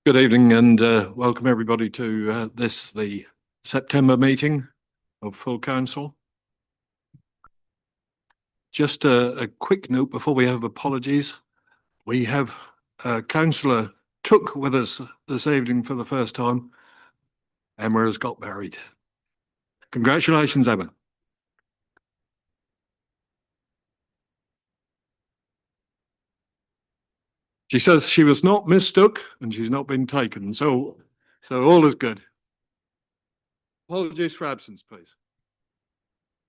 Good evening and welcome everybody to the September meeting of Full Council. Just a quick note before we have apologies. We have Councillor Took with us this evening for the first time. Emma has got married. Congratulations, Emma. She says she was not mistook and she's not been taken, so all is good. Apologies for absence, please.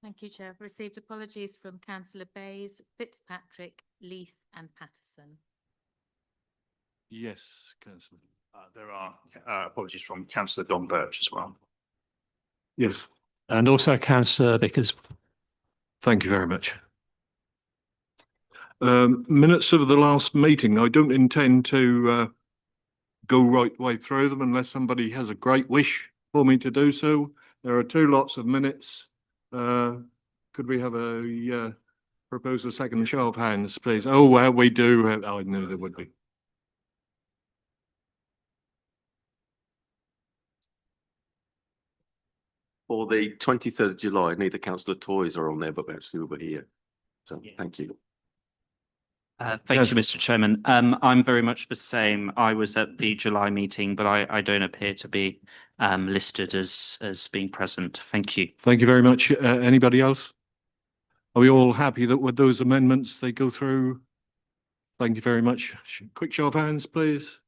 Thank you, Chair. I've received apologies from Councillor Bayes, Fitzpatrick, Leith and Patterson. Yes, Councillor. There are apologies from Councillor Don Birch as well. Yes. And also Councillor Vickers. Thank you very much. Minutes of the last meeting. I don't intend to go right way through them unless somebody has a great wish for me to do so. There are two lots of minutes. Could we have a propose a second show of hands, please? Oh, well, we do. I knew there would be. For the 23rd of July, neither Councillor Toys are on there, but actually we'll be here. So thank you. Thank you, Mr. Chairman. I'm very much the same. I was at the July meeting, but I don't appear to be listed as being present. Thank you. Thank you very much. Anybody else? Are we all happy that with those amendments they go through? Thank you very much. Quick show of hands, please.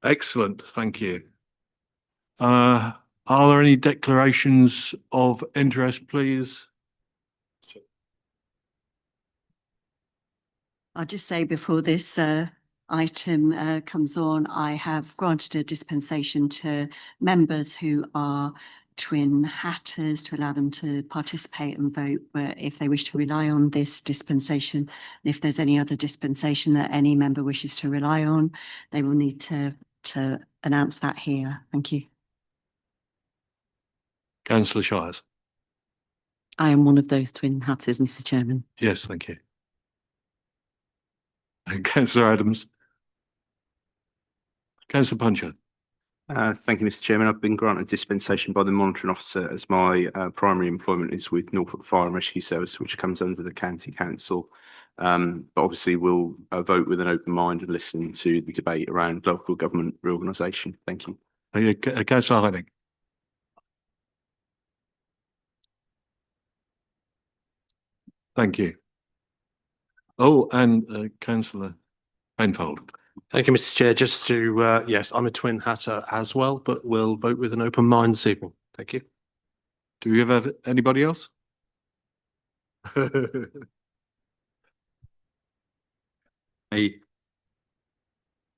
Excellent. Thank you. Are there any declarations of interest, please? I'll just say before this item comes on, I have granted a dispensation to members who are twin hatters to allow them to participate and vote, but if they wish to rely on this dispensation, and if there's any other dispensation that any member wishes to rely on, they will need to announce that here. Thank you. Councillor Shires. I am one of those twin hatters, Mr. Chairman. Yes, thank you. And Councillor Adams. Councillor Puncher. Thank you, Mr. Chairman. I've been granted dispensation by the monitoring officer as my primary employment is with Norfolk Fire and Rescue Service, which comes under the County Council. But obviously we'll vote with an open mind and listen to the debate around local government reorganisation. Thank you. Councillor Harding. Thank you. Oh, and Councillor Penfold. Thank you, Mr. Chair. Just to, yes, I'm a twin hatter as well, but we'll vote with an open mind this evening. Thank you. Do you have anybody else? My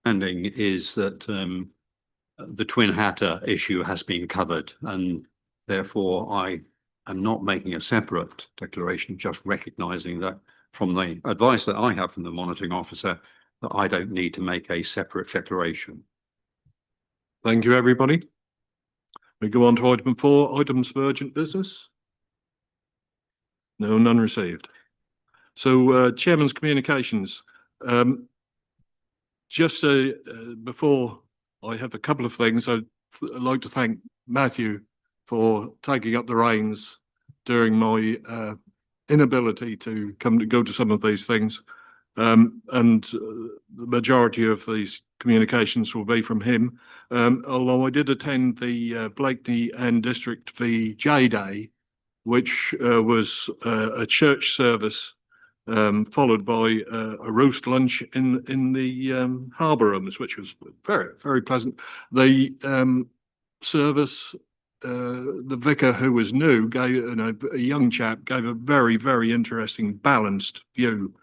understanding is that the twin hatter issue has been covered, and therefore I am not making a separate declaration, just recognising that from the advice that I have from the monitoring officer, that I don't need to make a separate declaration. Thank you, everybody. We go on to item 4, items for urgent business. No, none received. So, Chairman's communications. Just before I have a couple of things, I'd like to thank Matthew for taking up the reins during my inability to go to some of these things. And the majority of these communications will be from him. Although I did attend the Blakeney and District VJ Day, which was a church service followed by a roast lunch in the harbour rooms, which was very, very pleasant. The service, the vicar who was new gave, a young chap gave a very, very interesting, balanced view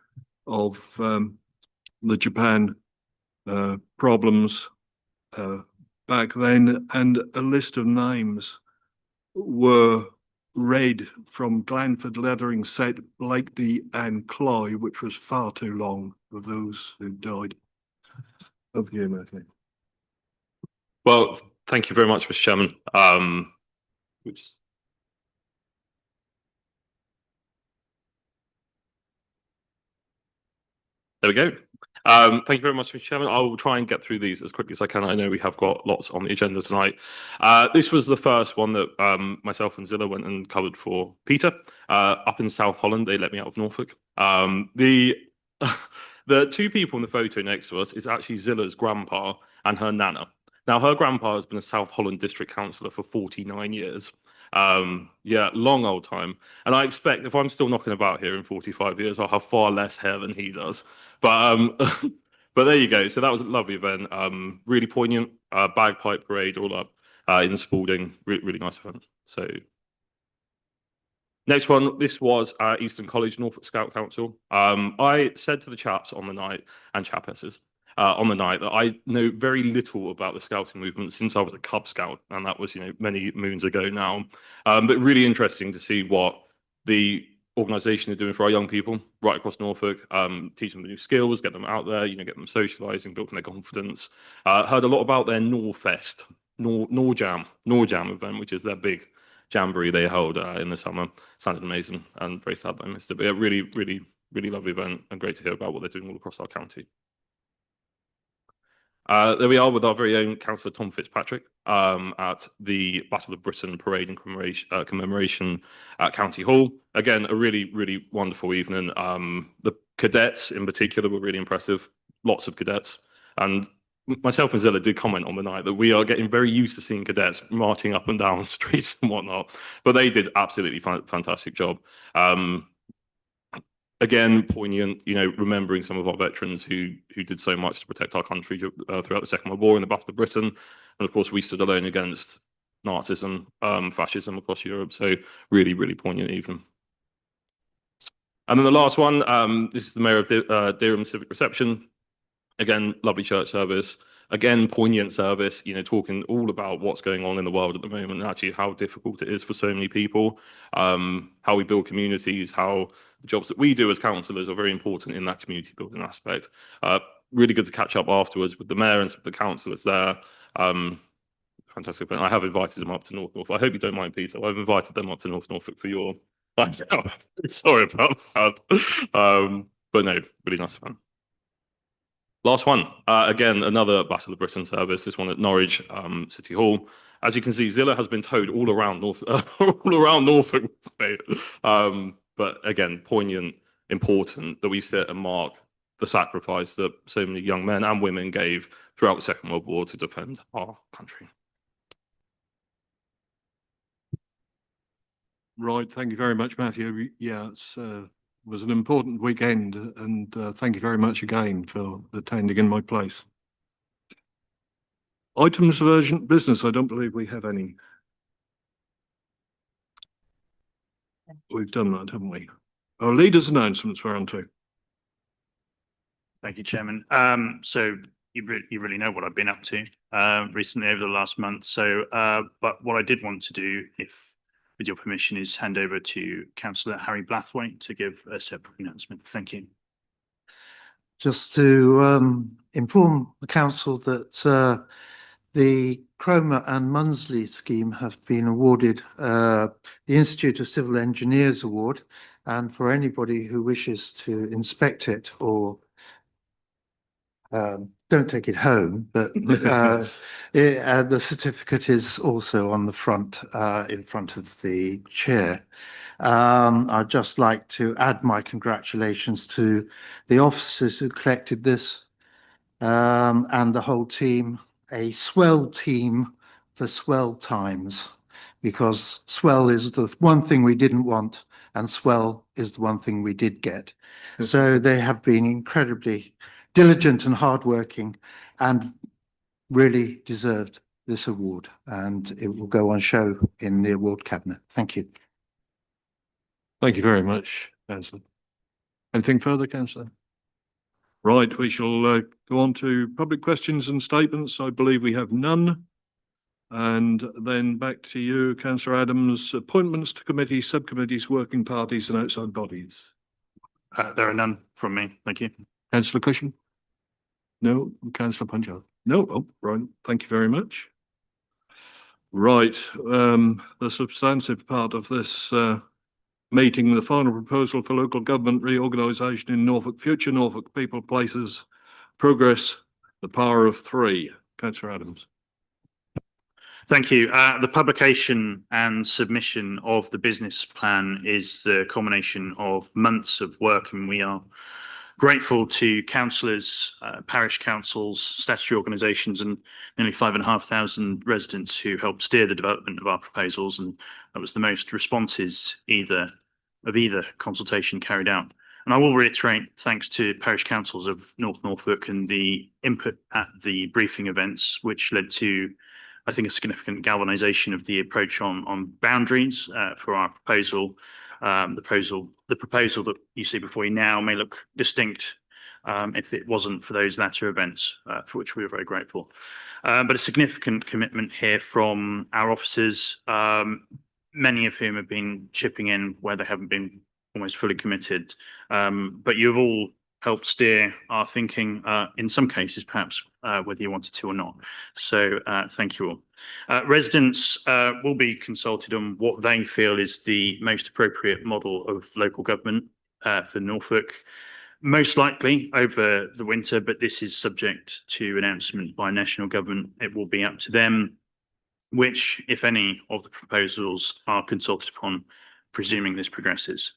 of the Japan problems back then, and a list of names were read from Glanford, Leatheringset, Blakeney and Cly, which was far too long for those who died. Over to you, Matthew. Well, thank you very much, Mr. Chairman. There we go. Thank you very much, Mr. Chairman. I will try and get through these as quickly as I can. I know we have got lots on the agenda tonight. This was the first one that myself and Zilla went and covered for Peter. Up in South Holland, they let me out of Norfolk. The the two people in the photo next to us is actually Zilla's grandpa and her nana. Now, her grandpa has been a South Holland district councillor for 49 years. Yeah, long old time. And I expect if I'm still knocking about here in 45 years, I'll have far less hair than he does. But but there you go. So that was a lovely event. Really poignant. Bagpipe parade all up in Spalding. Really nice event. So next one, this was Eastern College Norfolk Scout Council. I said to the chaps on the night and chapesses on the night that I know very little about the scouting movement since I was a Cub Scout, and that was many moons ago now. But really interesting to see what the organisation are doing for our young people right across Norfolk, teach them new skills, get them out there, get them socialising, building their confidence. Heard a lot about their Norfest, Norjam event, which is their big jamboree they held in the summer. Sounded amazing and very sad that I missed it. But yeah, really lovely event and great to hear about what they're doing all across our county. There we are with our very own Councillor Tom Fitzpatrick at the Battle of Britain Parade and commemoration at County Hall. Again, a really wonderful evening. The cadets in particular were really impressive. Lots of cadets. And myself and Zilla did comment on the night that we are getting very used to seeing cadets marching up and down streets and whatnot. But they did absolutely fantastic job. Again, poignant, remembering some of our veterans who did so much to protect our country throughout the Second World War in the Battle of Britain. And of course, we stood alone against Nazism, fascism across Europe. So really poignant even. And then the last one, this is the Mayor of Dereham Civic Reception. Again, lovely church service. Again, poignant service, talking all about what's going on in the world at the moment and actually how difficult it is for so many people, how we build communities, how the jobs that we do as councillors are very important in that community building aspect. Really good to catch up afterwards with the mayor and some of the councillors there. Fantastic event. I have invited them up to North Norfolk. I hope you don't mind, Peter. I've invited them up to North Norfolk for your... Sorry about that. But no, really nice fun. Last one, again, another Battle of Britain service, this one at Norwich City Hall. As you can see, Zilla has been towed all around Norfolk. But again, poignant, important that we sit and mark the sacrifice that so many young men and women gave throughout the Second World War to defend our country. Right, thank you very much, Matthew. Yeah, it's was an important weekend, and thank you very much again for attending in my place. Items of urgent business, I don't believe we have any. We've done that, haven't we? Our leaders' announcements we're on to. Thank you, Chairman. So you really know what I've been up to recently over the last month. So, but what I did want to do, if with your permission, is hand over to Councillor Harry Blathwaite to give a separate announcement. Thank you. Just to inform the council that the Cromer and Munsley scheme have been awarded the Institute of Civil Engineers Award, and for anybody who wishes to inspect it or don't take it home, but the certificate is also on the front, in front of the chair. I'd just like to add my congratulations to the officers who collected this and the whole team. A swell team for swell times, because swell is the one thing we didn't want and swell is the one thing we did get. So they have been incredibly diligent and hardworking and really deserved this award, and it will go on show in the award cabinet. Thank you. Thank you very much, Councillor. Anything further, Councillor? Right, we shall go on to public questions and statements. I believe we have none. And then back to you, Councillor Adams, appointments to committees, subcommittees, working parties and outside bodies. There are none from me. Thank you. Councillor Cushion? No. Councillor Punjab? No. Oh, right. Thank you very much. Right. The substantive part of this meeting, the final proposal for local government reorganisation in Norfolk, future Norfolk people, places progress, the power of three. Councillor Adams. Thank you. The publication and submission of the business plan is the culmination of months of work, and we are grateful to councillors, parish councils, statutory organisations, and nearly 5,500 residents who helped steer the development of our proposals, and that was the most responses either consultation carried out. And I will reiterate thanks to parish councils of North Norfolk and the input at the briefing events, which led to, I think, a significant galvanisation of the approach on boundaries for our proposal. The proposal that you see before you now may look distinct if it wasn't for those latter events, for which we are very grateful. But a significant commitment here from our officers, many of whom have been chipping in where they haven't been almost fully committed. But you've all helped steer our thinking, in some cases, perhaps whether you wanted to or not. So thank you all. Residents will be consulted on what they feel is the most appropriate model of local government for Norfolk, most likely over the winter, but this is subject to announcement by national government. It will be up to them which, if any, of the proposals are consulted upon, presuming this progresses.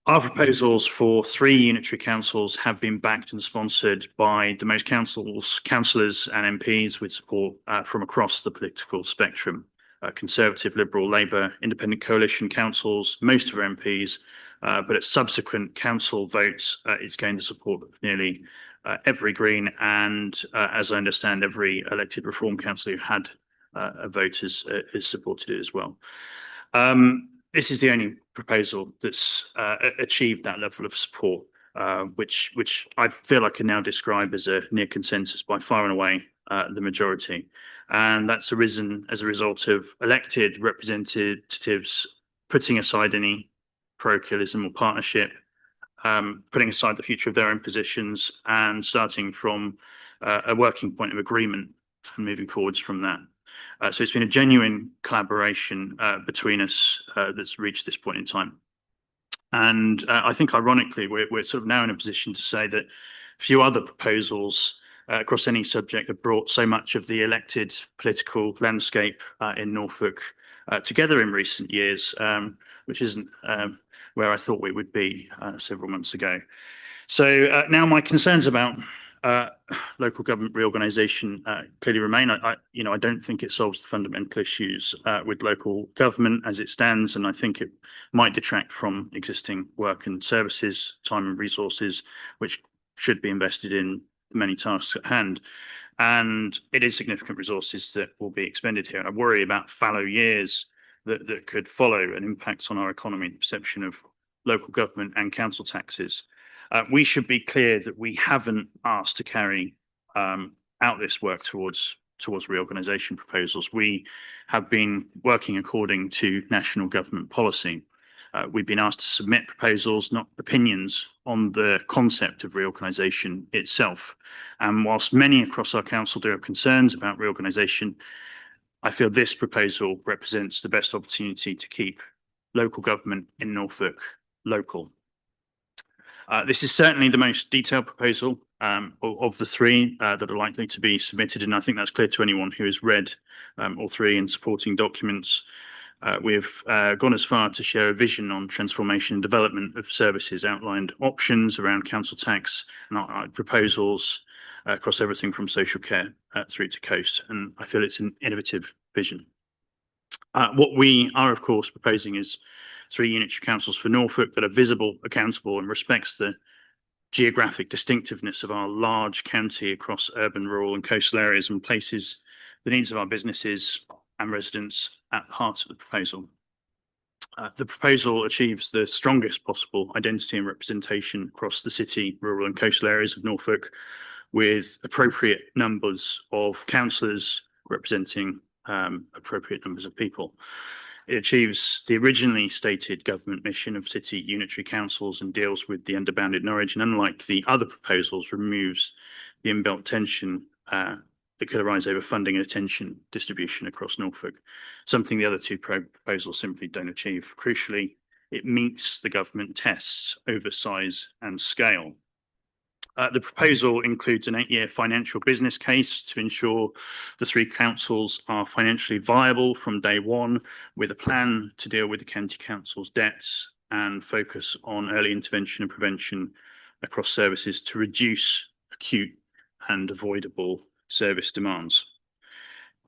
Our proposals for 3 unitary councils have been backed and sponsored by the most councillors and MPs with support from across the political spectrum. Conservative, Liberal, Labour, Independent Coalition councils, most of our MPs, but at subsequent council votes, it's gained the support of nearly every Green and, as I understand, every elected Reform councillor who had a vote has supported it as well. This is the only proposal that's achieved that level of support, which I feel I can now describe as a near consensus by far and away the majority. And that's arisen as a result of elected representatives putting aside any parochialism or partnership, putting aside the future of their own positions and starting from a working point of agreement and moving forwards from that. So it's been a genuine collaboration between us that's reached this point in time. And I think ironically, we're sort of now in a position to say that few other proposals across any subject have brought so much of the elected political landscape in Norfolk together in recent years, which isn't where I thought we would be several months ago. So now my concerns about local government reorganisation clearly remain. I don't think it solves the fundamental issues with local government as it stands, and I think it might detract from existing work and services, time and resources, which should be invested in many tasks at hand. And it is significant resources that will be expended here. And I worry about fallow years that could follow an impact on our economy, the perception of local government and council taxes. We should be clear that we haven't asked to carry out this work towards reorganisation proposals. We have been working according to national government policy. We've been asked to submit proposals, not opinions, on the concept of reorganisation itself. And whilst many across our council do have concerns about reorganisation, I feel this proposal represents the best opportunity to keep local government in Norfolk local. This is certainly the most detailed proposal of the 3 that are likely to be submitted, and I think that's clear to anyone who has read all 3 in supporting documents. We've gone as far to share a vision on transformation and development of services, outlined options around council tax and proposals across everything from social care through to coast, and I feel it's an innovative vision. What we are, of course, proposing is 3 unitary councils for Norfolk that are visible, accountable, and respects the geographic distinctiveness of our large county across urban, rural, and coastal areas, and places the needs of our businesses and residents at the heart of the proposal. The proposal achieves the strongest possible identity and representation across the city, rural, and coastal areas of Norfolk, with appropriate numbers of councillors representing appropriate numbers of people. It achieves the originally stated government mission of city unitary councils and deals with the underbounded knowledge, and unlike the other proposals, removes the inbuilt tension that could arise over funding and attention distribution across Norfolk, something the other 2 proposals simply don't achieve. Crucially, it meets the government tests over size and scale. The proposal includes an 8-year financial business case to ensure the three councils are financially viable from day one, with a plan to deal with the county council's debts and focus on early intervention and prevention across services to reduce acute and avoidable service demands.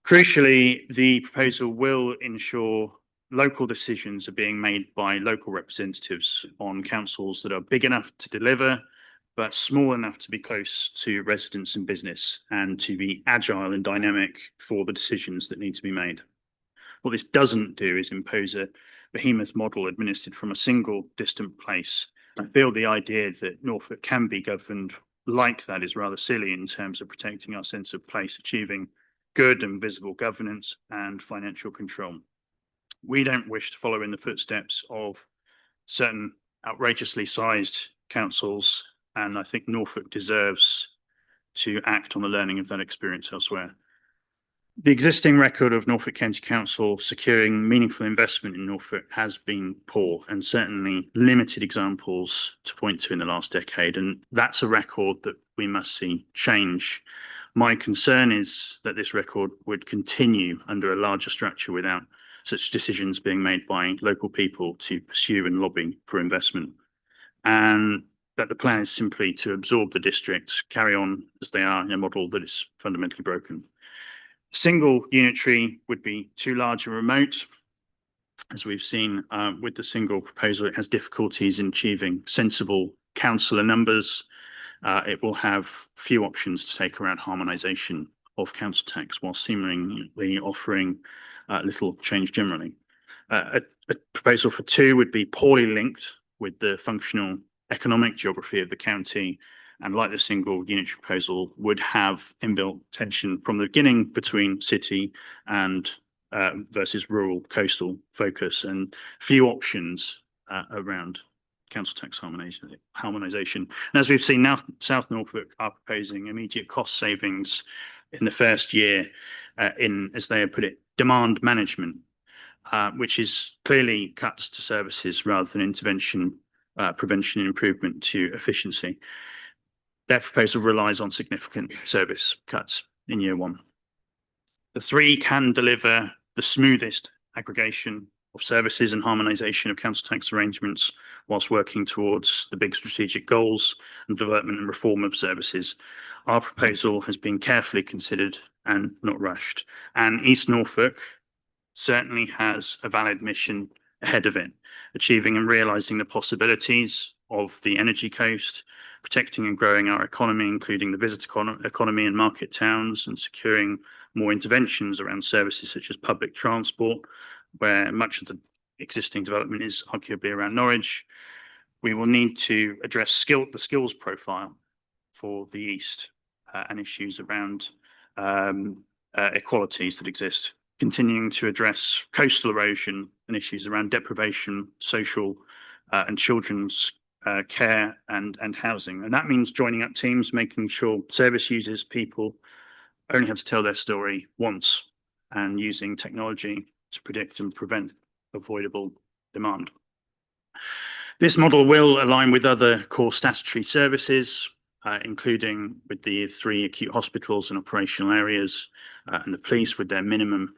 Crucially, the proposal will ensure local decisions are being made by local representatives on councils that are big enough to deliver, but small enough to be close to residents and business and to be agile and dynamic for the decisions that need to be made. What this doesn't do is impose a behemoth model administered from a single distant place. I feel the idea that Norfolk can be governed like that is rather silly in terms of protecting our sense of place, achieving good and visible governance and financial control. We don't wish to follow in the footsteps of certain outrageously sized councils, and I think Norfolk deserves to act on the learning of that experience elsewhere. The existing record of Norfolk County Council securing meaningful investment in Norfolk has been poor, and certainly limited examples to point to in the last decade, and that's a record that we must see change. My concern is that this record would continue under a larger structure without such decisions being made by local people to pursue and lobby for investment, and that the plan is simply to absorb the districts, carry on as they are in a model that is fundamentally broken. Single unitary would be too large and remote. As we've seen with the single proposal, it has difficulties in achieving sensible councillor numbers. It will have few options to take around harmonisation of council tax, while seemingly offering little change generally. A proposal for two would be poorly linked with the functional economic geography of the county, and like the single unitary proposal, would have inbuilt tension from the beginning between city and versus rural coastal focus, and few options around council tax harmonisation. And as we've seen now, South Norfolk are proposing immediate cost savings in the first year in, as they have put it, demand management, which is clearly cuts to services rather than intervention, prevention and improvement to efficiency. Their proposal relies on significant service cuts in year one. The three can deliver the smoothest aggregation of services and harmonisation of council tax arrangements whilst working towards the big strategic goals and development and reform of services. Our proposal has been carefully considered and not rushed. And East Norfolk certainly has a valid mission ahead of it, achieving and realising the possibilities of the energy coast, protecting and growing our economy, including the visitor economy and market towns, and securing more interventions around services such as public transport, where much of the existing development is arguably around Norwich. We will need to address the skills profile for the East and issues around equalities that exist, continuing to address coastal erosion and issues around deprivation, social and children's care and housing. And that means joining up teams, making sure service users, people only have to tell their story once, and using technology to predict and prevent avoidable demand. This model will align with other core statutory services, including with the 3 acute hospitals and operational areas, and the police with their minimum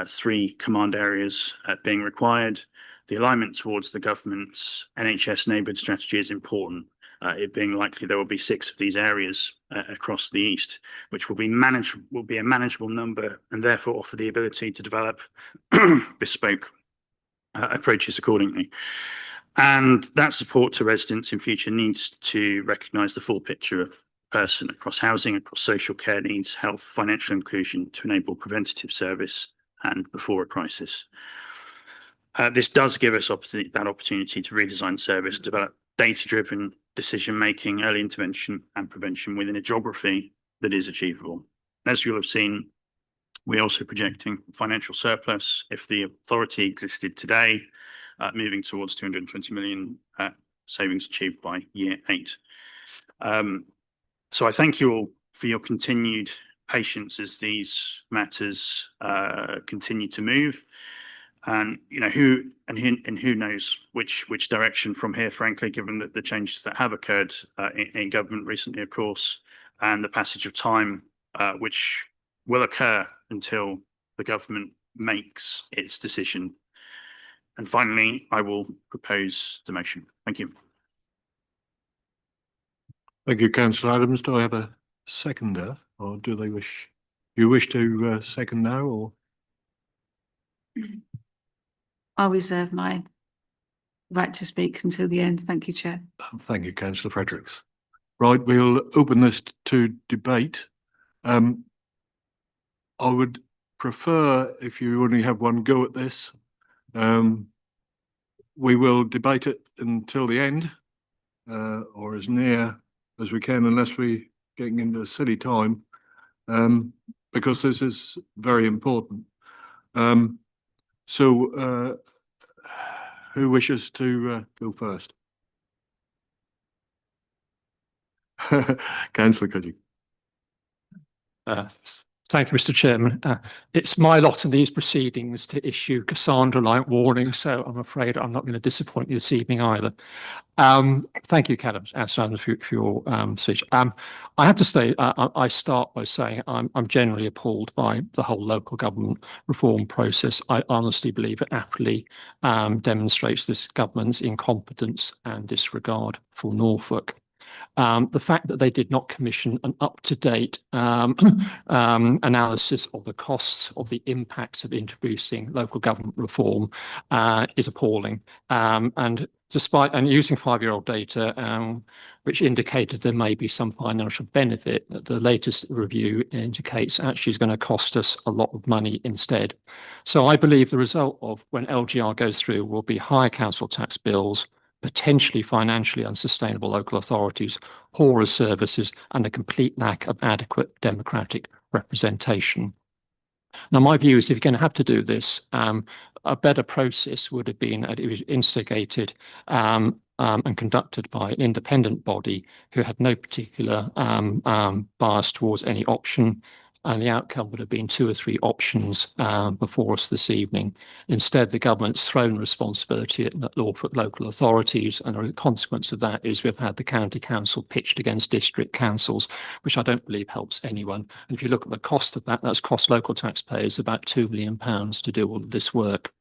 3 command areas being required. The alignment towards the government's NHS neighbourhood strategy is important, it being likely there will be 6 of these areas across the East, which will be a manageable number, and therefore offer the ability to develop bespoke approaches accordingly. And that support to residents in future needs to recognise the full picture of person across housing, across social care needs, health, financial inclusion, to enable preventative service and before a crisis. This does give us that opportunity to redesign service, develop data-driven decision-making, early intervention and prevention within a geography that is achievable. As you'll have seen, we're also projecting financial surplus if the authority existed today, moving towards 220 million savings achieved by year 8. So I thank you all for your continued patience as these matters continue to move. And who knows which direction from here, frankly, given that the changes that have occurred in government recently, of course, and the passage of time which will occur until the government makes its decision. And finally, I will propose the motion. Thank you. Thank you, councillor Adams. Do I have a seconder, or do they wish, you wish to second now, or? I'll reserve my right to speak until the end. Thank you, Chair. Thank you, councillor Fredericks. Right, we'll open this to debate. I would prefer if you only have one go at this. We will debate it until the end, or as near as we can, unless we're getting into silly time, because this is very important. So who wishes to go first? Councillor Cuddick. Thank you, Mr. Chairman. It's my lot in these proceedings to issue Cassandra-like warnings, so I'm afraid I'm not going to disappoint you this evening either. Thank you, Councillor, for your speech. I have to say, I start by saying I'm generally appalled by the whole local government reform process. I honestly believe it aptly demonstrates this government's incompetence and disregard for Norfolk. The fact that they did not commission an up-to-date analysis of the costs of the impact of introducing local government reform is appalling. And using 5-year-old data, which indicated there may be some financial benefit, the latest review indicates actually is going to cost us a lot of money instead. So I believe the result of when LGR goes through will be higher council tax bills, potentially financially unsustainable local authorities, poorer services, and a complete lack of adequate democratic representation. Now, my view is if you're going to have to do this, a better process would have been that it was instigated and conducted by an independent body who had no particular bias towards any option, and the outcome would have been 2 or 3 options before us this evening. Instead, the government's thrown responsibility at local authorities, and a consequence of that is we've had the county council pitched against district councils, which I don't believe helps anyone. And if you look at the cost of that, that's cost local taxpayers about £2 million to do all of this work.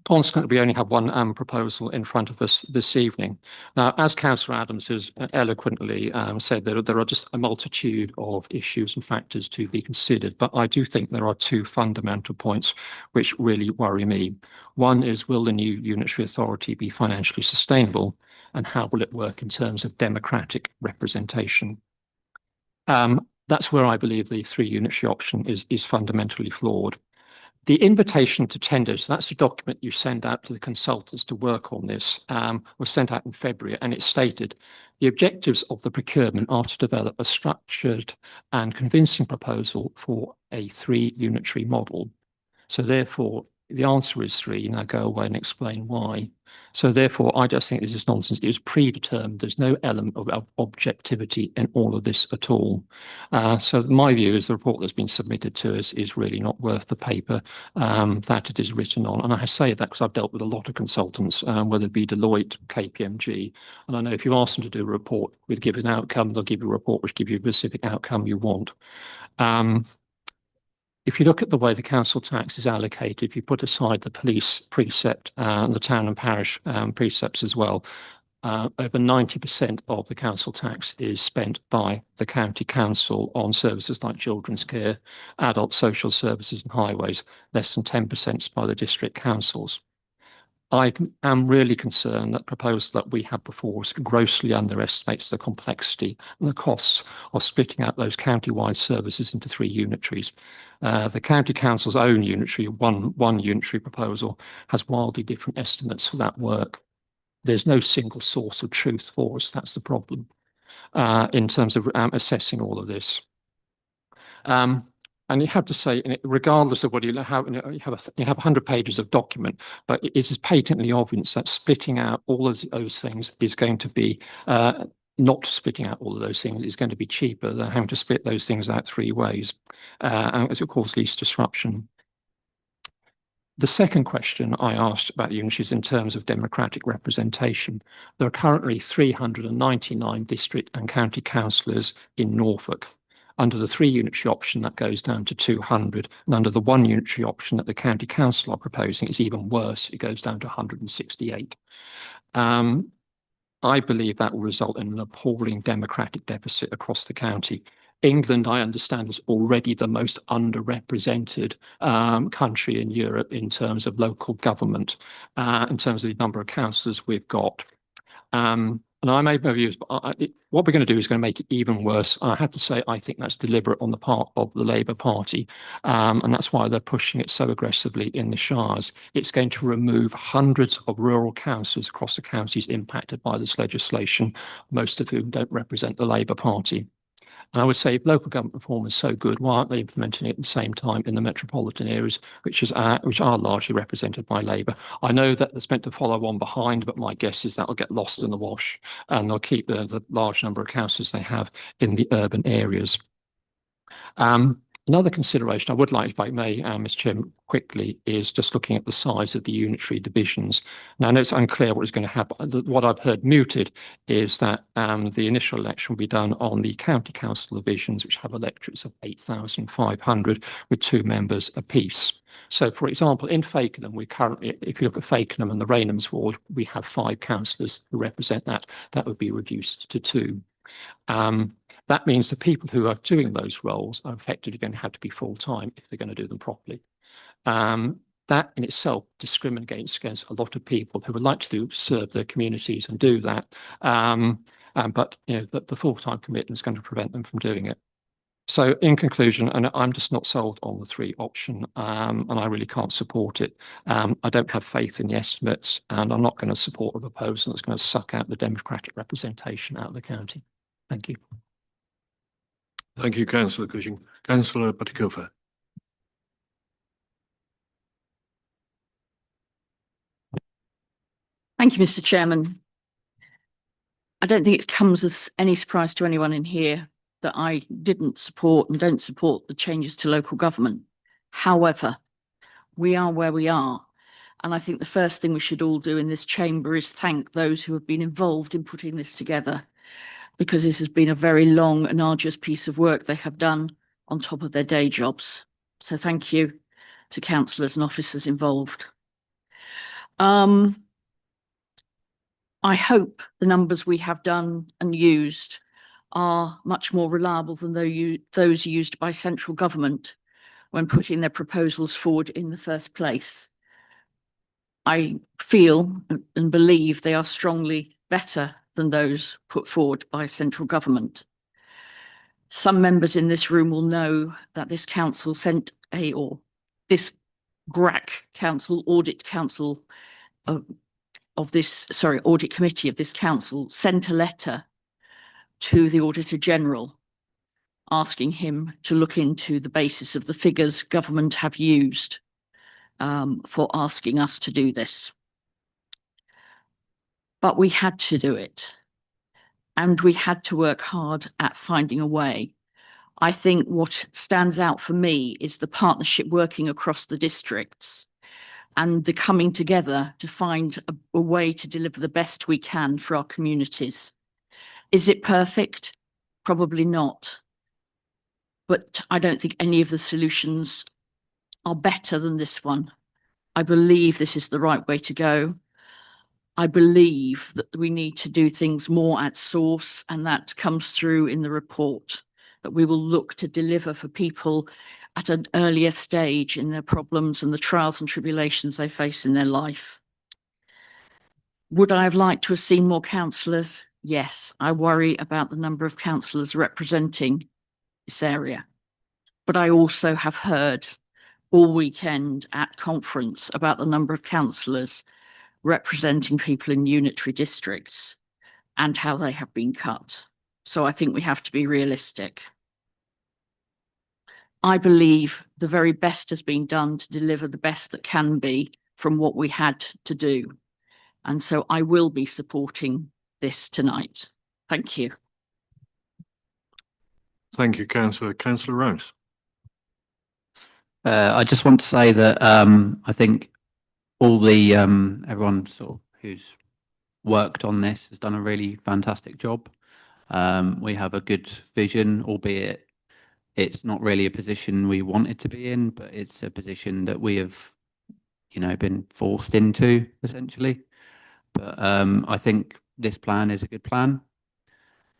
Consequently, we only have one proposal in front of us this evening. Now, as Councillor Adams has eloquently said, there are just a multitude of issues and factors to be considered, but I do think there are 2 fundamental points which really worry me. One is, will the new unitary authority be financially sustainable, and how will it work in terms of democratic representation? That's where I believe the 3 unitary option is fundamentally flawed. The invitation to tenders, that's the document you send out to the consultants to work on this, was sent out in February, and it stated the objectives of the procurement are to develop a structured and convincing proposal for a 3 unitary model. So therefore, the answer is 3. Now go away and explain why. So therefore, I just think this is nonsense. It was predetermined. There's no element of objectivity in all of this at all. So my view is the report that's been submitted to us is really not worth the paper that it is written on. And I say that because I've dealt with a lot of consultants, whether it be Deloitte, KPMG. And I know if you ask them to do a report with given outcome, they'll give you a report which gives you a specific outcome you want. If you look at the way the council tax is allocated, if you put aside the police precept and the town and parish precepts as well, over 90% of the council tax is spent by the county council on services like children's care, adult social services and highways, less than 10% by the district councils. I am really concerned that the proposal that we have before us grossly underestimates the complexity and the costs of splitting out those county-wide services into 3 unitaries. The county council's own unitary, one unitary proposal, has wildly different estimates for that work. There's no single source of truth for us. That's the problem in terms of assessing all of this. And you have to say, regardless of what you have, you have 100 pages of document, but it is patently obvious that splitting out all of those things is going to be, not splitting out all of those things is going to be cheaper than having to split those things out 3 ways, and it's of course least disruption. The second question I asked about unitary is in terms of democratic representation. There are currently 399 district and county councillors in Norfolk. Under the 3 unitary option, that goes down to 200. And under the 1 unitary option that the county council are proposing, it's even worse. It goes down to 168. I believe that will result in an appalling democratic deficit across the county. England, I understand, is already the most underrepresented country in Europe in terms of local government, in terms of the number of councillors we've got. And I made my views, but what we're going to do is going to make it even worse. I have to say, I think that's deliberate on the part of the Labour Party. And that's why they're pushing it so aggressively in the shires. It's going to remove hundreds of rural councils across the counties impacted by this legislation, most of whom don't represent the Labour Party. And I would say if local government reform is so good, why aren't they implementing it at the same time in the metropolitan areas, which are largely represented by Labour? I know that it's meant to follow on behind, but my guess is that will get lost in the wash, and they'll keep the large number of councils they have in the urban areas. Another consideration I would like, if I may, Mr. Chairman, quickly, is just looking at the size of the unitary divisions. Now, I know it's unclear what is going to happen. What I've heard mooted is that the initial election will be done on the county council divisions, which have electorates of 8,500 with 2 members apiece. So, for example, in Fakenham, we currently, if you look at Fakenham and the Raynhams ward, we have 5 councillors who represent that. That would be reduced to 2. That means the people who are doing those roles are effectively going to have to be full-time if they're going to do them properly. That in itself discriminates against a lot of people who would like to serve their communities and do that. But you know, the full-time commitment is going to prevent them from doing it. So in conclusion, and I'm just not sold on the 3 option, and I really can't support it. I don't have faith in the estimates, and I'm not going to support a proposal that's going to suck out the democratic representation out of the county. Thank you. Thank you, Councillor Cushing. Councillor Buttercover. Thank you, Mr. Chairman. I don't think it comes as any surprise to anyone in here that I didn't support and don't support the changes to local government. However, we are where we are. And I think the first thing we should all do in this chamber is thank those who have been involved in putting this together, because this has been a very long and arduous piece of work they have done on top of their day jobs. So thank you to councillors and officers involved. I hope the numbers we have done and used are much more reliable than those used by central government when putting their proposals forward in the first place. I feel and believe they are strongly better than those put forward by central government. Some members in this room will know that this council sent this GRAC council, audit council audit committee of this council sent a letter to the Auditor General asking him to look into the basis of the figures government have used for asking us to do this. But we had to do it, and we had to work hard at finding a way. I think what stands out for me is the partnership working across the districts and the coming together to find a way to deliver the best we can for our communities. Is it perfect? Probably not. But I don't think any of the solutions are better than this one. I believe this is the right way to go. I believe that we need to do things more at source, and that comes through in the report, that we will look to deliver for people at an earlier stage in their problems and the trials and tribulations they face in their life. Would I have liked to have seen more councillors? Yes, I worry about the number of councillors representing this area. But I also have heard all weekend at conference about the number of councillors representing people in unitary districts and how they have been cut. So I think we have to be realistic. I believe the very best has been done to deliver the best that can be from what we had to do. And so I will be supporting this tonight. Thank you. Thank you, Councillor. Councillor Rose. I just want to say that I think all the everyone sort of who's worked on this has done a really fantastic job. We have a good vision, albeit it's not really a position we wanted to be in, but it's a position that we have, you know, been forced into essentially. But I think this plan is a good plan.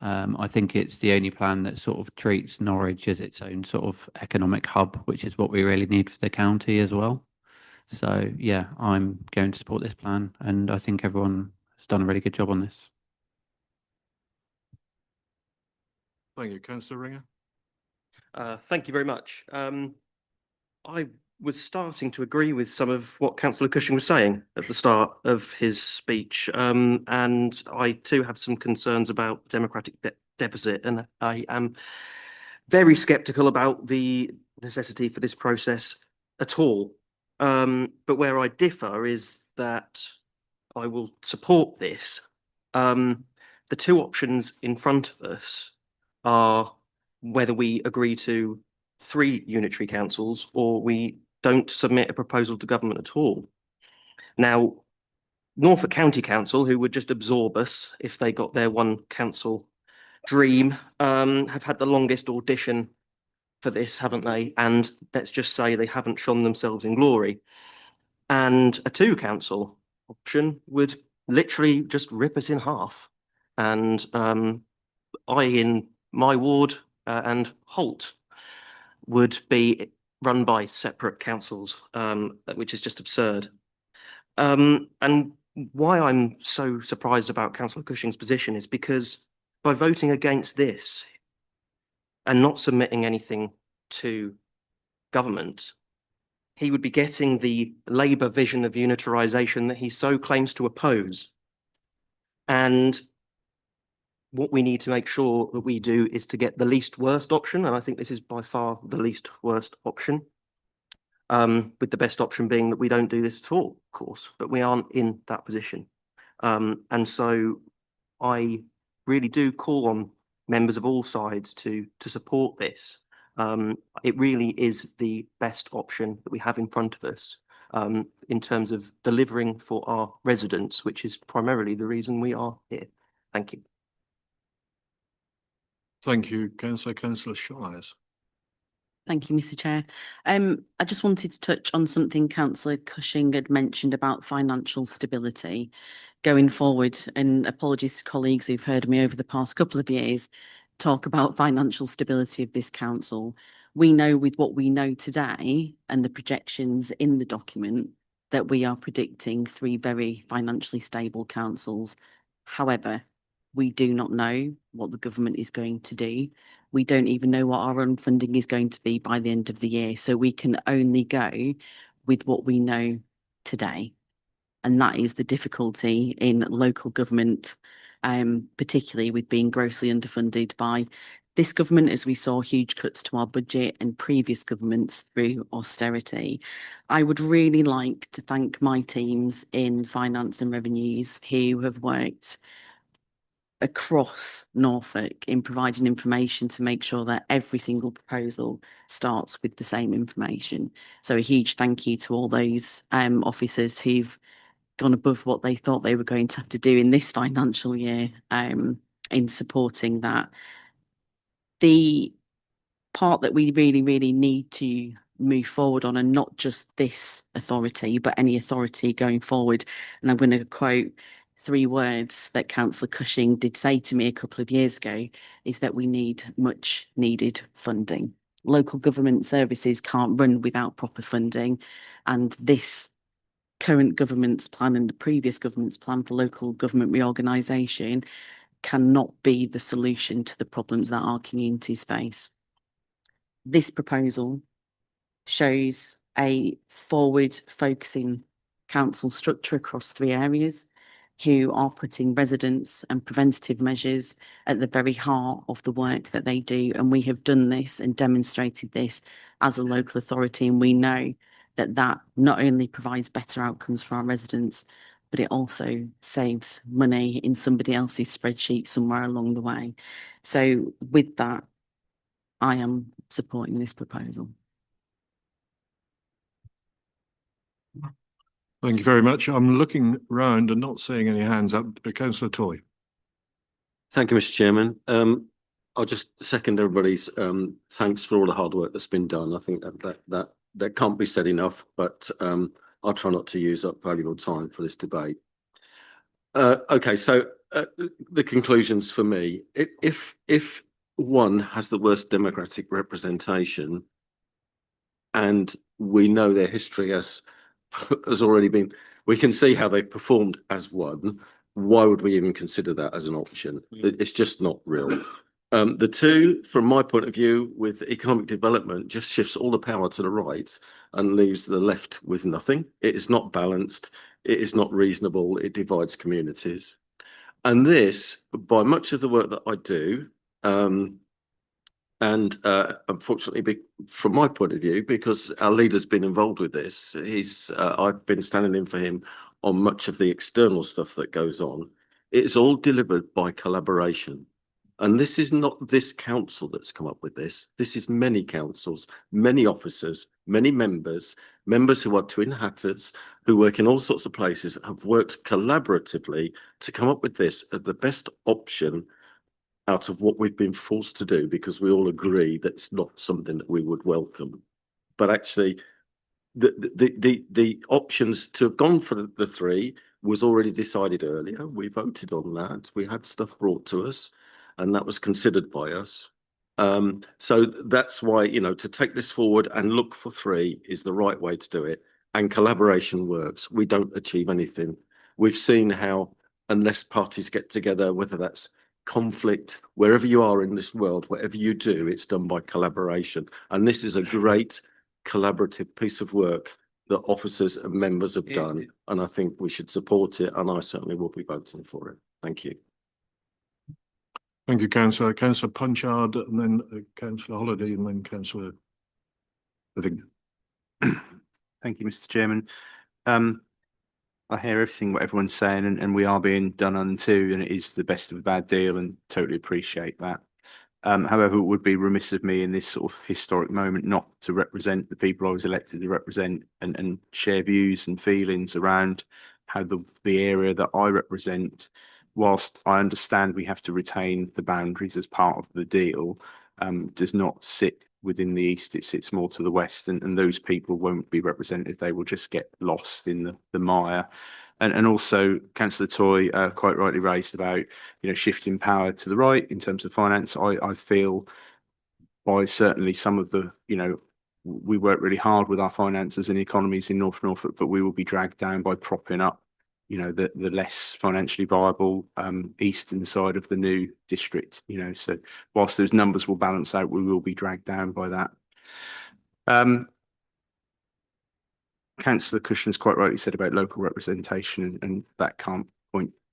I think it's the only plan that sort of treats Norwich as its own sort of economic hub, which is what we really need for the county as well. So yeah, I'm going to support this plan, and I think everyone has done a really good job on this. Thank you, Councillor Ringer. Thank you very much. I was starting to agree with some of what Councillor Cushing was saying at the start of his speech. And I too have some concerns about the democratic deficit, and I am very sceptical about the necessity for this process at all. But where I differ is that I will support this. The two options in front of us are whether we agree to 3 unitary councils or we don't submit a proposal to government at all. Now, Norfolk County Council, who would just absorb us if they got their one council dream, have had the longest audition for this, haven't they? And let's just say they haven't shone themselves in glory. And a 2 council option would literally just rip us in half. And I, in my ward and Holt, would be run by separate councils, which is just absurd. And why I'm so surprised about Councillor Cushing's position is because by voting against this and not submitting anything to government, he would be getting the Labour vision of unitarisation that he so claims to oppose. And what we need to make sure that we do is to get the least worst option, and I think this is by far the least worst option, with the best option being that we don't do this at all, of course, but we aren't in that position. And so I really do call on members of all sides to support this. It really is the best option that we have in front of us in terms of delivering for our residents, which is primarily the reason we are here. Thank you. Thank you, Councillor Shires. Thank you, Mr. Chair. I just wanted to touch on something Councillor Cushing had mentioned about financial stability going forward, and apologies to colleagues who've heard me over the past couple of years talk about financial stability of this council. We know with what we know today and the projections in the document that we are predicting 3 very financially stable councils. However, we do not know what the government is going to do. We don't even know what our own funding is going to be by the end of the year. So we can only go with what we know today. And that is the difficulty in local government, particularly with being grossly underfunded by this government, as we saw huge cuts to our budget, and previous governments through austerity. I would really like to thank my teams in finance and revenues who have worked across Norfolk in providing information to make sure that every single proposal starts with the same information. So a huge thank you to all those officers who've gone above what they thought they were going to have to do in this financial year in supporting that. The part that we really, really need to move forward on, and not just this authority, but any authority going forward, and I'm going to quote 3 words that Councillor Cushing did say to me a couple of years ago, is that we need much needed funding. Local government services can't run without proper funding, and this current government's plan and the previous government's plan for local government reorganisation cannot be the solution to the problems that our communities face. This proposal shows a forward-focusing council structure across 3 areas, who are putting residents and preventative measures at the very heart of the work that they do. And we have done this and demonstrated this as a local authority. And we know that that not only provides better outcomes for our residents, but it also saves money in somebody else's spreadsheet somewhere along the way. So with that, I am supporting this proposal. Thank you very much. I'm looking round and not seeing any hands up. Councillor Toy. Thank you, Mr. Chairman. I'll just second everybody's thanks for all the hard work that's been done. I think that can't be said enough, but I'll try not to use up valuable time for this debate. Okay, so the conclusions for me, if one has the worst democratic representation, and we know their history has already been, we can see how they performed as one. Why would we even consider that as an option? It's just not real. The two, from my point of view, with economic development, just shifts all the power to the right and leaves the left with nothing. It is not balanced. It is not reasonable. It divides communities. And this, by much of the work that I do, and unfortunately, from my point of view, because our leader's been involved with this, I've been standing in for him on much of the external stuff that goes on. It's all delivered by collaboration. And this is not this council that's come up with this. This is many councils, many officers, many members who are twin hatters, who work in all sorts of places, have worked collaboratively to come up with this as the best option out of what we've been forced to do, because we all agree that it's not something that we would welcome. But actually, the options to have gone for the three was already decided earlier. We voted on that. We had stuff brought to us, and that was considered by us. So that's why, to take this forward and look for three is the right way to do it. And collaboration works. We don't achieve anything. We've seen how, unless parties get together, whether that's conflict, wherever you are in this world, whatever you do, it's done by collaboration. And this is a great collaborative piece of work that officers and members have done. And I think we should support it. And I certainly will be voting for it. Thank you. Thank you, Councillor. Councillor Punchard, and then Councillor Holliday, and then Councillor Living. Thank you, Mr. Chairman. I hear everything what everyone's saying, and we are being done unto, and it is the best of a bad deal, and totally appreciate that. However, it would be remiss of me in this sort of historic moment not to represent the people I was elected to represent and share views and feelings around how the area that I represent, whilst I understand we have to retain the boundaries as part of the deal, does not sit within the east. It sits more to the west, and those people won't be represented. They will just get lost in the mire. And also, Councillor Toy quite rightly raised about shifting power to the right in terms of finance. I feel by certainly some of the we work really hard with our finances and economies in North Norfolk, but we will be dragged down by propping up the less financially viable eastern side of the new district. So whilst those numbers will balance out, we will be dragged down by that. Councillor Cushion's quite rightly said about local representation, and that can't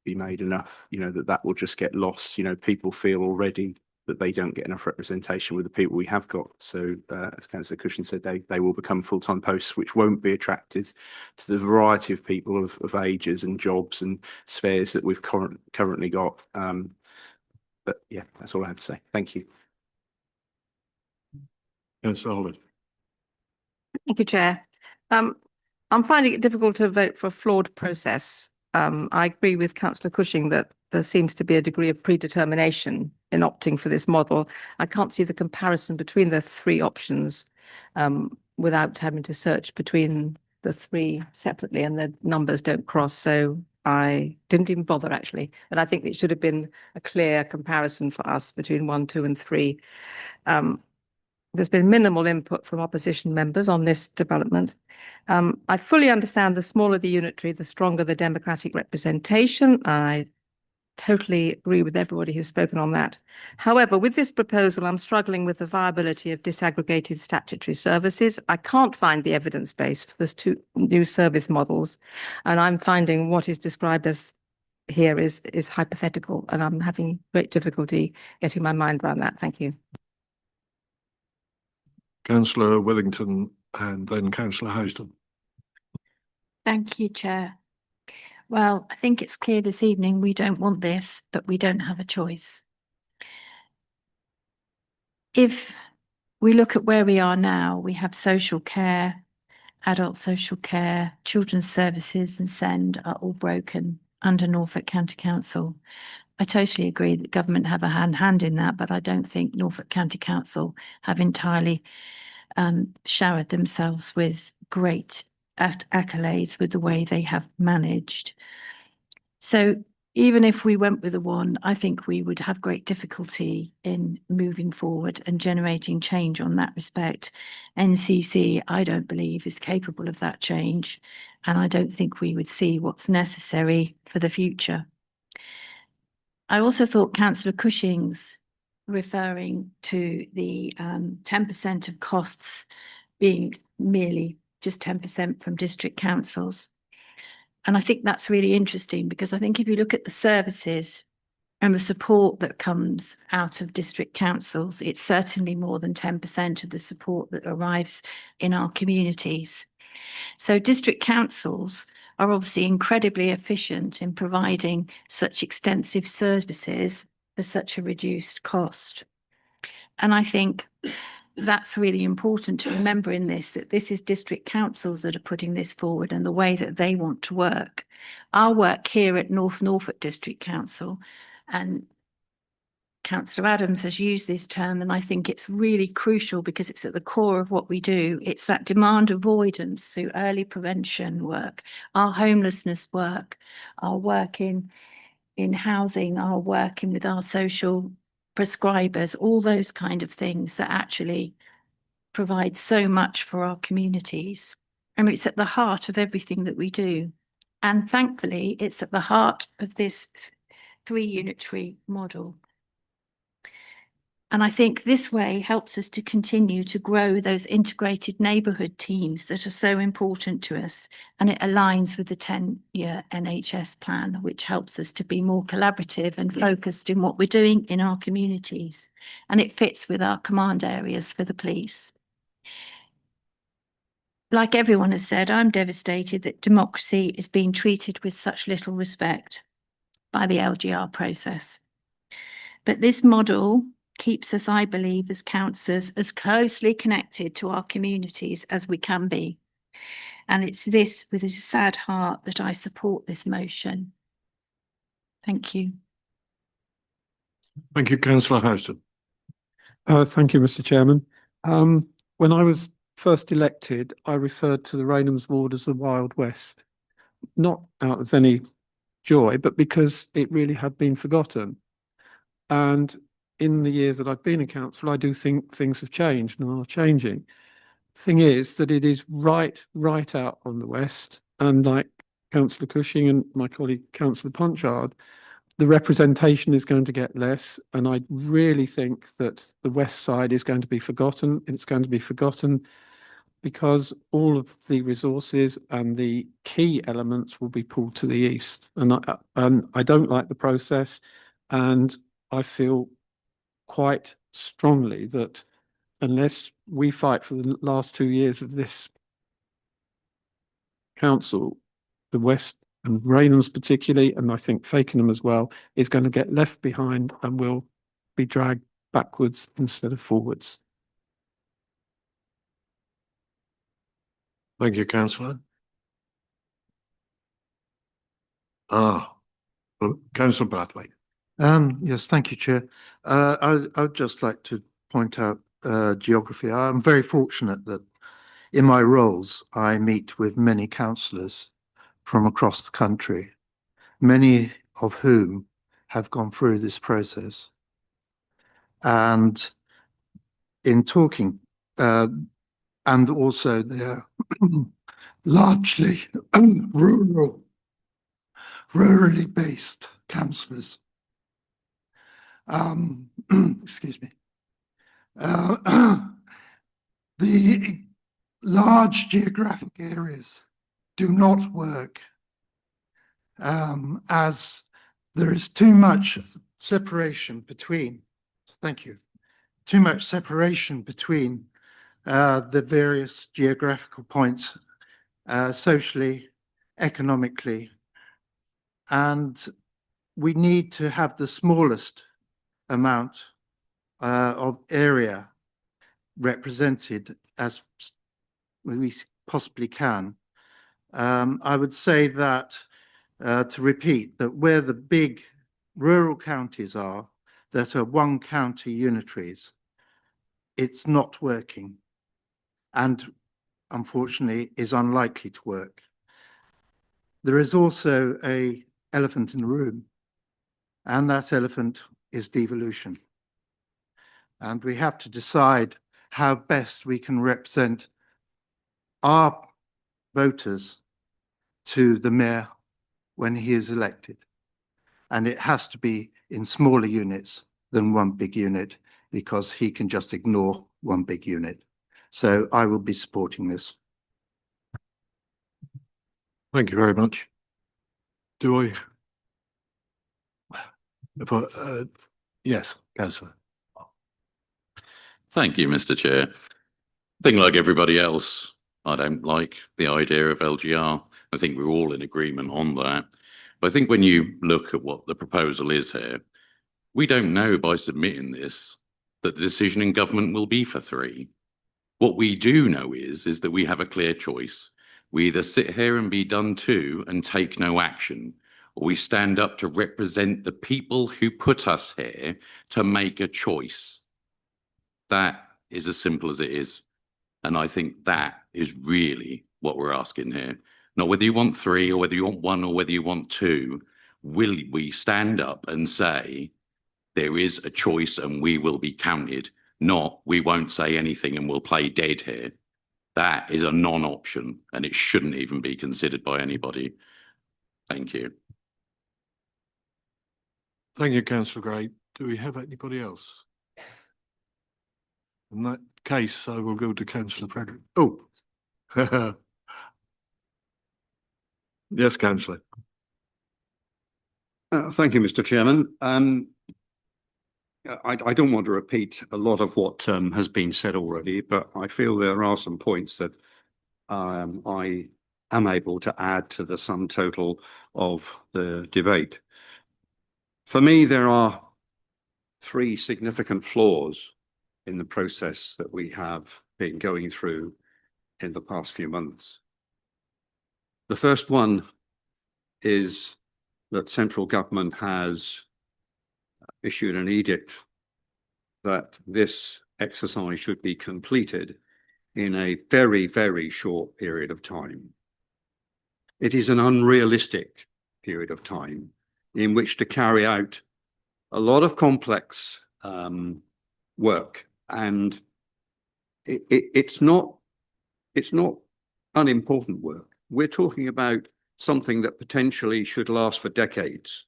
be made enough. That will just get lost. People feel already that they don't get enough representation with the people we have got. So as Councillor Cushion said, they will become full-time posts, which won't be attracted to the variety of people of ages and jobs and spheres that we've currently got. But yeah, that's all I have to say. Thank you. Councillor Holland. Thank you, Chair. I'm finding it difficult to vote for a flawed process. I agree with Councillor Cushing that there seems to be a degree of predetermination in opting for this model. I can't see the comparison between the three options without having to search between the three separately, and the numbers don't cross. So I didn't even bother, actually. And I think it should have been a clear comparison for us between 1, 2 and 3. There's been minimal input from opposition members on this development. I fully understand the smaller the unitary, the stronger the democratic representation. I totally agree with everybody who's spoken on that. However, with this proposal, I'm struggling with the viability of disaggregated statutory services. I can't find the evidence base for those two new service models, and I'm finding what is described as here is hypothetical, and I'm having great difficulty getting my mind around that. Thank you. Councillor Wellington, and then Councillor Houston. Thank you, Chair. Well, I think it's clear this evening we don't want this, but we don't have a choice. If we look at where we are now, we have social care adult social care, children's services and SEND are all broken under Norfolk County Council. I totally agree that government have a hand in that, but I don't think Norfolk County Council have entirely showered themselves with great accolades with the way they have managed. So even if we went with a one, I think we would have great difficulty in moving forward and generating change on that respect. NCC, I don't believe, is capable of that change, and I don't think we would see what's necessary for the future. I also thought Councillor Cushing's referring to the 10% of costs being merely just 10% from district councils. And I think that's really interesting, because I think if you look at the services and the support that comes out of district councils, it's certainly more than 10% of the support that arrives in our communities. So district councils are obviously incredibly efficient in providing such extensive services for such a reduced cost. And I think that's really important to remember in this, that this is district councils that are putting this forward and the way that they want to work. Our work here at North Norfolk District Council, and Councillor Adams has used this term, and I think it's really crucial because it's at the core of what we do. It's that demand avoidance through early prevention work, our homelessness work, our work in housing, our working with our social prescribers, all those kind of things that actually provide so much for our communities. And it's at the heart of everything that we do. And thankfully, it's at the heart of this three unitary model. And I think this way helps us to continue to grow those integrated neighbourhood teams that are so important to us. And it aligns with the 10-year NHS plan, which helps us to be more collaborative and focused in what we're doing in our communities. And it fits with our command areas for the police. Like everyone has said, I'm devastated that democracy is being treated with such little respect by the LGR process. But this model keeps us, I believe, as councillors, as closely connected to our communities as we can be. And it's this with a sad heart that I support this motion. Thank you. Thank you, Councillor Houston. Thank you, Mr. Chairman. When I was first elected, I referred to the Rainhams ward as the Wild West, not out of any joy, but because it really had been forgotten. And in the years that I've been a councillor, I do think things have changed and are changing. Thing is that it is right out on the west, and like Councillor Cushing and my colleague Councillor Punchard, the representation is going to get less, and I really think that the west side is going to be forgotten. It's going to be forgotten because all of the resources and the key elements will be pulled to the east. And I don't like the process, and I feel quite strongly that unless we fight for the last 2 years of this council, the West and Rainhams particularly, and I think Fakenham as well, is going to get left behind and will be dragged backwards instead of forwards. Thank you, Councillor. Councillor Brathwaite. Yes, thank you, Chair. I'd just like to point out geography. I'm very fortunate that in my roles, I meet with many councillors from across the country, many of whom have gone through this process. And in talking, and also they're largely rurally based councillors. Excuse me. The large geographic areas do not work as there is too much separation between, thank you, too much separation between the various geographical points socially, economically, and we need to have the smallest amount of area represented as we possibly can. I would say that, to repeat, that where the big rural counties are, that are one county unitaries, it's not working and unfortunately is unlikely to work. There is also an elephant in the room, and that elephant is devolution. And we have to decide how best we can represent our voters to the mayor when he is elected. And it has to be in smaller units than one big unit, because he can just ignore one big unit. So I will be supporting this. Thank you very much. Do I? Yes, Councillor. Thank you, Mr. Chair. I think like everybody else, I don't like the idea of LGR. I think we're all in agreement on that. But I think when you look at what the proposal is here, we don't know by submitting this that the decision in government will be for 3. What we do know is that we have a clear choice. We either sit here and be done to and take no action, or we stand up to represent the people who put us here to make a choice. That is as simple as it is. And I think that is really what we're asking here. Not whether you want 3 or whether you want 1 or whether you want 2. Will we stand up and say, there is a choice and we will be counted? Not, we won't say anything and we'll play dead here. That is a non-option and it shouldn't even be considered by anybody. Thank you. Thank you, Councillor Gray. Do we have anybody else? In that case, I will go to Councillor Frederick. Oh. Yes, Councillor. Thank you, Mr. Chairman. I don't want to repeat a lot of what has been said already, but I feel there are some points that I am able to add to the sum total of the debate. For me, there are 3 significant flaws in the process that we have been going through in the past few months. The first one is that central government has issued an edict that this exercise should be completed in a very, very short period of time. It is an unrealistic period of time in which to carry out a lot of complex work, and it's not unimportant work. We're talking about something that potentially should last for decades.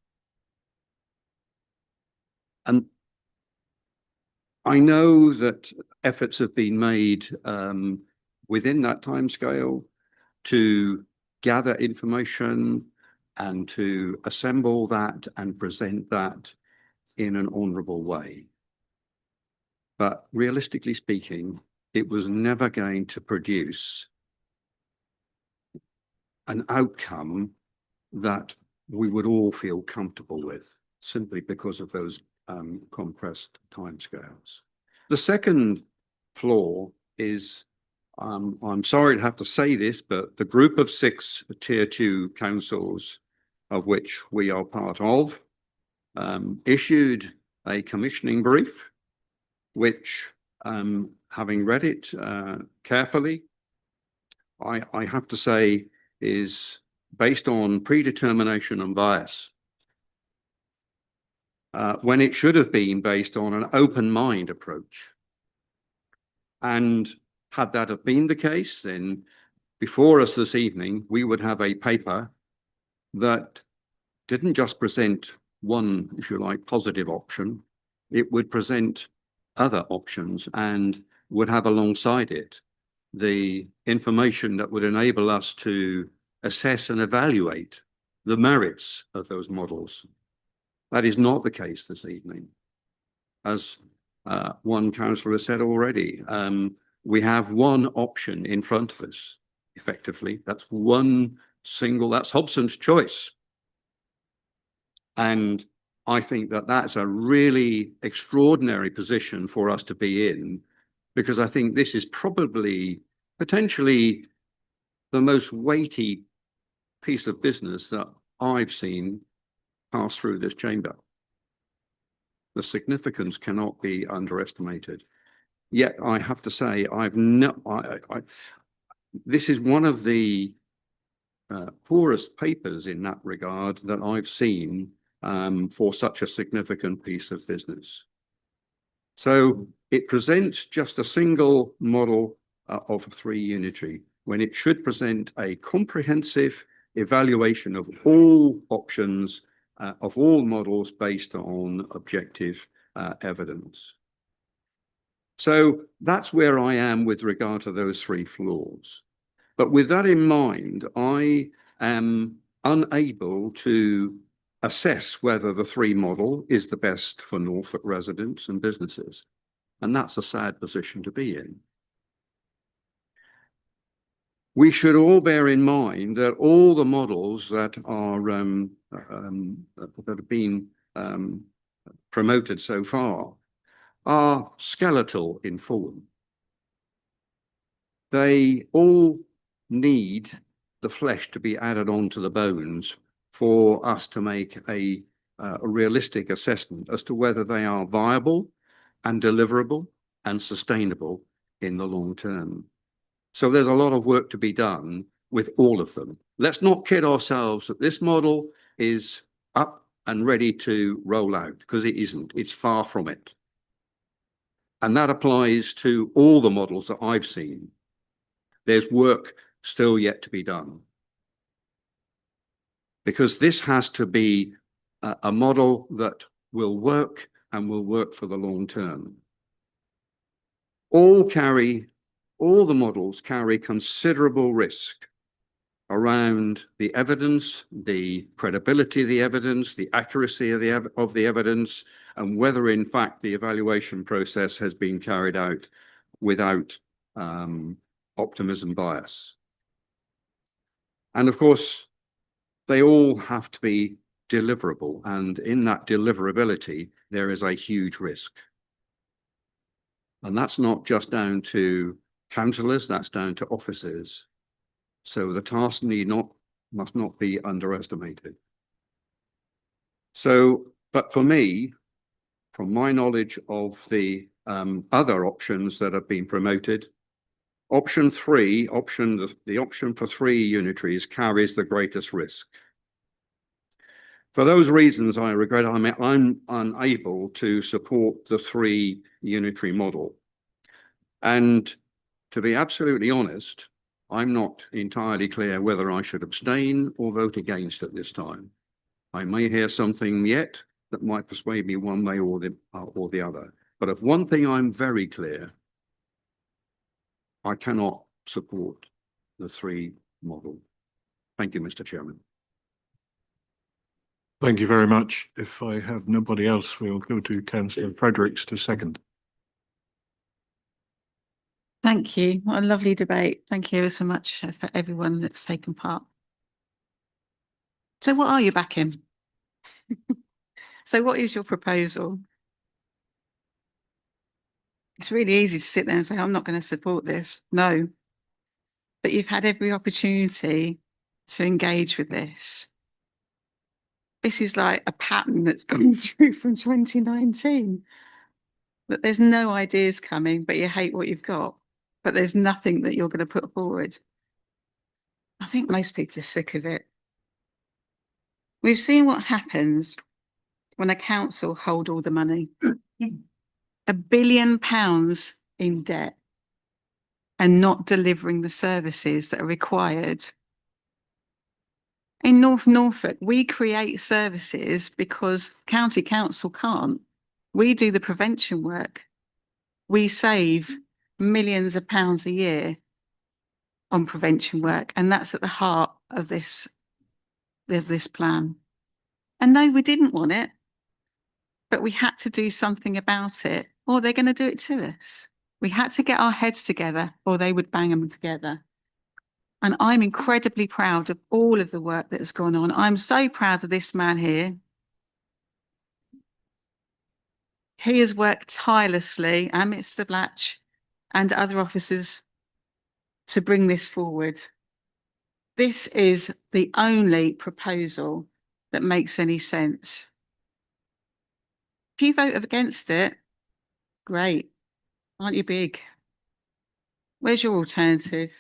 And I know that efforts have been made within that timescale to gather information and to assemble that and present that in an honourable way. But realistically speaking, it was never going to produce an outcome that we would all feel comfortable with, simply because of those compressed timescales. The second flaw is, I'm sorry to have to say this, but the group of 6 tier 2 councils, of which we are part of, issued a commissioning brief, which, having read it carefully, I have to say is based on predetermination and bias, when it should have been based on an open mind approach. And had that have been the case, then before us this evening, we would have a paper that didn't just present one, if you like, positive option, it would present other options and would have alongside it the information that would enable us to assess and evaluate the merits of those models. That is not the case this evening. As one councillor has said already, we have one option in front of us, effectively. That's one single, that's Hobson's choice. And I think that that's a really extraordinary position for us to be in, because I think this is probably potentially the most weighty piece of business that I've seen pass through this chamber. The significance cannot be underestimated. Yet I have to say, this is one of the poorest papers in that regard that I've seen for such a significant piece of business. So it presents just a single model of 3 unitary when it should present a comprehensive evaluation of all options, of all models based on objective evidence. So that's where I am with regard to those 3 flaws. But with that in mind, I am unable to assess whether the 3 model is the best for Norfolk residents and businesses. And that's a sad position to be in. We should all bear in mind that all the models that are that have been promoted so far are skeletal in form. They all need the flesh to be added onto the bones for us to make a realistic assessment as to whether they are viable and deliverable and sustainable in the long term. So there's a lot of work to be done with all of them. Let's not kid ourselves that this model is up and ready to roll out, because it isn't. It's far from it. And that applies to all the models that I've seen. There's work still yet to be done. Because this has to be a model that will work and will work for the long term. All the models carry considerable risk around the evidence, the credibility of the evidence, the accuracy of the evidence, and whether in fact the evaluation process has been carried out without optimism bias. And of course, they all have to be deliverable, and in that deliverability, there is a huge risk. And that's not just down to councillors, that's down to officers. So the task must not be underestimated. So, but for me, from my knowledge of the other options that have been promoted, option 3, the option for 3 unitaries carries the greatest risk. For those reasons, I regret I'm unable to support the 3 unitary model. And to be absolutely honest, I'm not entirely clear whether I should abstain or vote against at this time. I may hear something yet that might persuade me one way or the other. But of one thing I'm very clear, I cannot support the 3 model. Thank you, Mr. Chairman. Thank you very much. If I have nobody else, we'll go to Councillor Fredericks to second. Thank you. What a lovely debate. Thank you so much for everyone that's taken part. So what are you backing? So what is your proposal? It's really easy to sit there and say, I'm not going to support this. No. But you've had every opportunity to engage with this. This is like a pattern that's gone through from 2019. That there's no ideas coming, but you hate what you've got. But there's nothing that you're going to put forward. I think most people are sick of it. We've seen what happens when a council hold all the money. £1 billion in debt and not delivering the services that are required. In North Norfolk, we create services because county council can't. We do the prevention work. We save millions of pounds a year on prevention work, and that's at the heart of this plan. And no, we didn't want it, but we had to do something about it, or they're going to do it to us. We had to get our heads together, or they would bang them together. And I'm incredibly proud of all of the work that's gone on. I'm so proud of this man here. He has worked tirelessly, and Mr. Blatch and other officers, to bring this forward. This is the only proposal that makes any sense. If you vote against it, great. Aren't you big? Where's your alternative?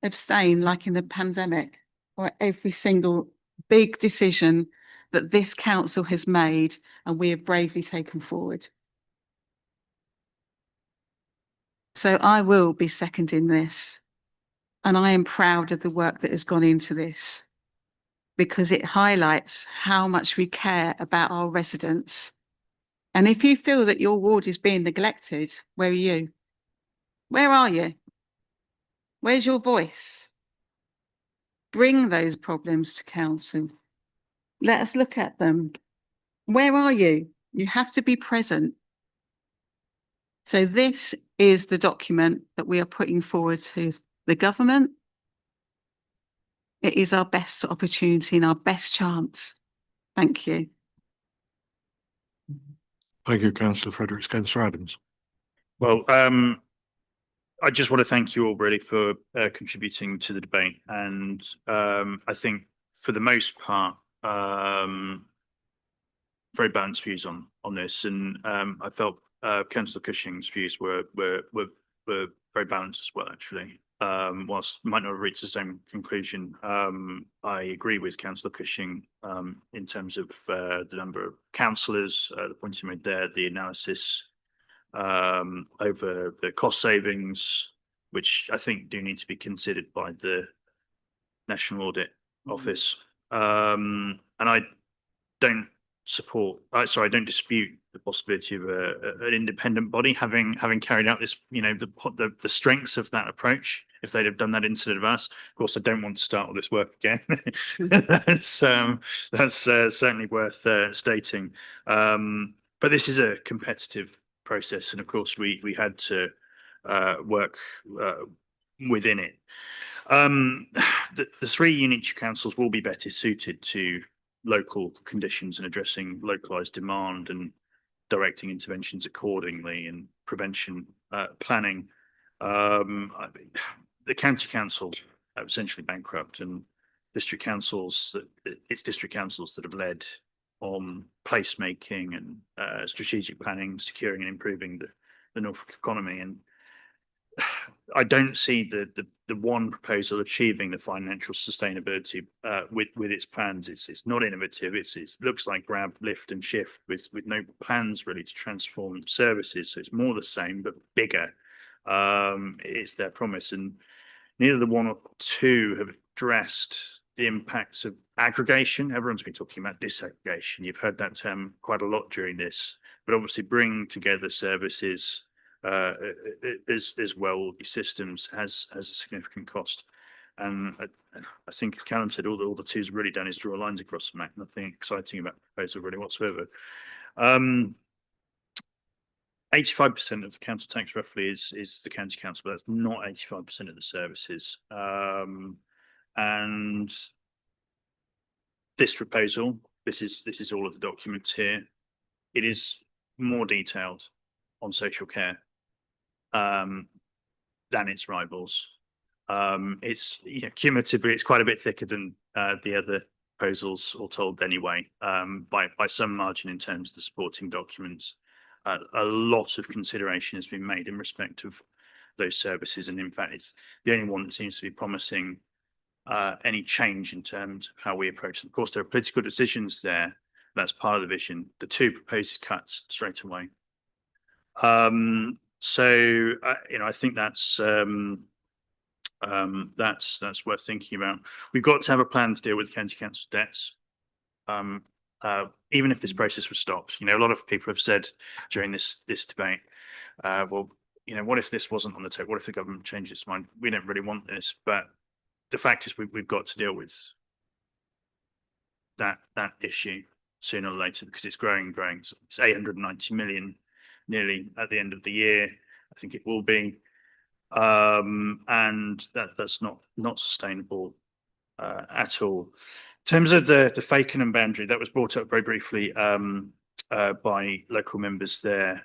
Abstain like in the pandemic, or every single big decision that this council has made and we have bravely taken forward. So I will be seconding this, and I am proud of the work that has gone into this, because it highlights how much we care about our residents. And if you feel that your ward is being neglected, where are you? Where are you? Where's your voice? Bring those problems to council. Let us look at them. Where are you? You have to be present. So this is the document that we are putting forward to the government. It is our best opportunity and our best chance. Thank you. Thank you, Councillor Fredericks. Councillor Adams. Well, I just want to thank you all really for contributing to the debate, and I think for the most part, very balanced views on this, and I felt Councillor Cushing's views were very balanced as well. Actually, whilst might not have reached the same conclusion, I agree with Councillor Cushing in terms of the number of councillors, the points he made there, the analysis over the cost savings, which I think do need to be considered by the National Audit Office. And I don't I don't dispute the possibility of an independent body having carried out this, the strengths of that approach, if they'd have done that instead of us. Of course, I don't want to start all this work again. That's certainly worth stating. But this is a competitive process, and of course we had to work within it. The three unitary councils will be better suited to local conditions and addressing localized demand and directing interventions accordingly, and prevention planning. The county council are essentially bankrupt, and district councils, it's district councils that have led on placemaking and strategic planning, securing and improving the Norfolk economy. And I don't see the one proposal achieving the financial sustainability with its plans. It's not innovative. It looks like grab, lift and shift with no plans really to transform services. So it's more the same but bigger. It's their promise, and neither the one or two have addressed the impacts of aggregation. Everyone's been talking about disaggregation. You've heard that term quite a lot during this, but obviously bringing together services as well, these systems has a significant cost. And I think, as Callum said, all the two's really done is draw lines across the map. Nothing exciting about the proposal really whatsoever. 85% of the council tax roughly is the county council, but that's not 85% of the services. And this proposal, this is all of the documents here. It is more detailed on social care than its rivals. It's cumulatively, it's quite a bit thicker than the other proposals, all told anyway, by some margin in terms of the supporting documents. A lot of consideration has been made in respect of those services, and in fact, it's the only one that seems to be promising any change in terms of how we approach them. Of course, there are political decisions there. That's part of the vision. The two proposed cuts straight away. So I think that's worth thinking about. We've got to have a plan to deal with county council debts. Even if this process was stopped, a lot of people have said during this debate, well, what if this wasn't on the table? What if the government changed its mind? We don't really want this, but the fact is we've got to deal with that issue sooner or later, because it's growing. It's 890 million nearly at the end of the year. I think it will be, and that's not sustainable at all. In terms of the Fakenham boundary, that was brought up very briefly by local members there.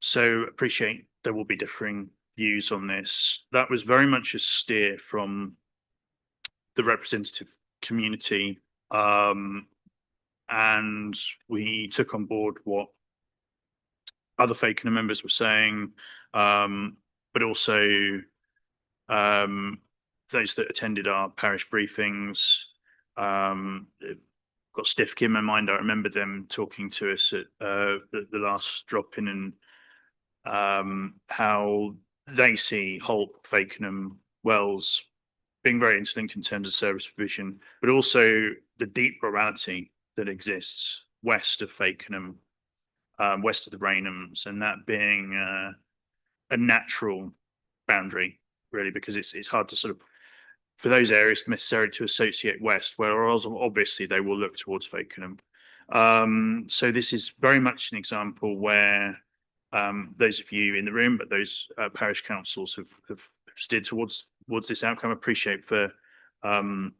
So appreciate there will be differing views on this. That was very much a steer from the representative community. And we took on board what other Fakenham members were saying, but also those that attended our parish briefings. Got Stiff Kim in mind. I remember them talking to us at the last drop in, and how they see Holt, Fakenham, Wells being very interlinked in terms of service provision, but also the deep rurality that exists west of Fakenham, west of the Rainhams, and that being a natural boundary, really, because it's hard to sort of, for those areas necessarily to associate west, whereas obviously they will look towards Fakenham. So this is very much an example where those of you in the room, but those parish councils have steered towards this outcome. I appreciate for Councillor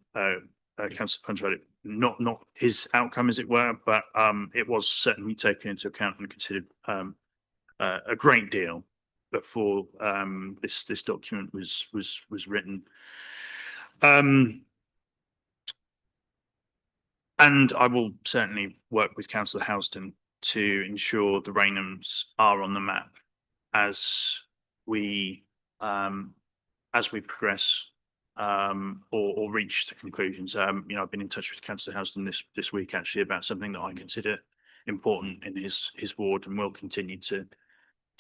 Punchard, not his outcome, as it were, but it was certainly taken into account and considered a great deal before this document was written. And I will certainly work with Councillor Housden to ensure the Rainhams are on the map as we progress or reach the conclusions. You know, I've been in touch with Councillor Housden this week actually about something that I consider important in his ward, and we'll continue to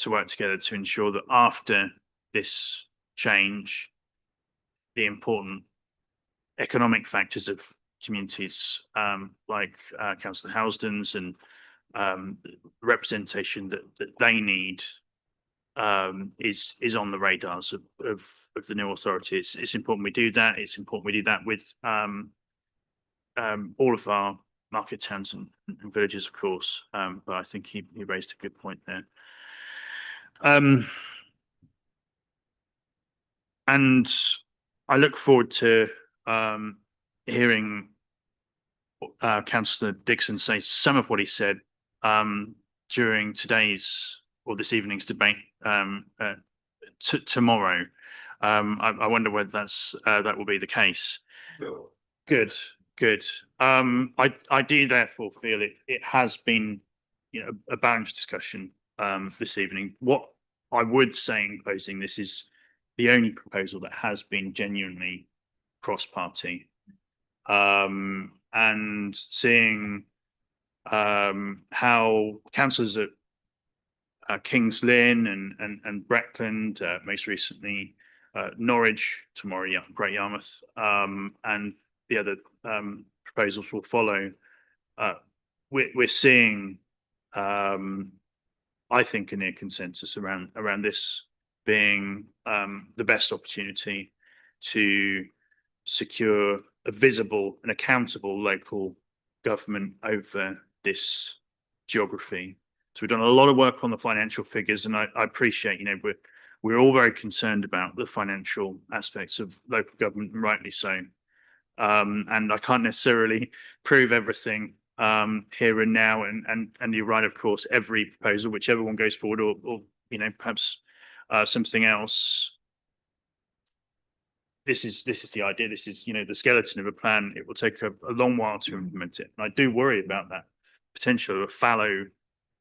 work together to ensure that after this change, the important economic factors of communities like Councillor Housden's and representation that they need is on the radars of the new authority. It's important we do that. It's important we do that with all of our market towns and villages, of course. But I think he raised a good point there. And I look forward to hearing Councillor Dixon say some of what he said during today's or this evening's debate tomorrow. I wonder whether that will be the case. Good. I do therefore feel it has been, you know, a balanced discussion this evening. What I would say in closing, this is the only proposal that has been genuinely cross-party, and seeing how councillors at Kings Lynn and Breckland, most recently Norwich, tomorrow Great Yarmouth, and the other proposals will follow. We're seeing, I think, a near consensus around this being the best opportunity to secure a visible and accountable local government over this geography. So we've done a lot of work on the financial figures, and I appreciate, you know, we're all very concerned about the financial aspects of local government, and rightly so. And I can't necessarily prove everything here and now, and you're right, of course, every proposal, whichever one goes forward, or you know, perhaps something else. This is the idea. This is, you know, the skeleton of a plan. It will take a long while to implement it, and I do worry about that potential of a fallow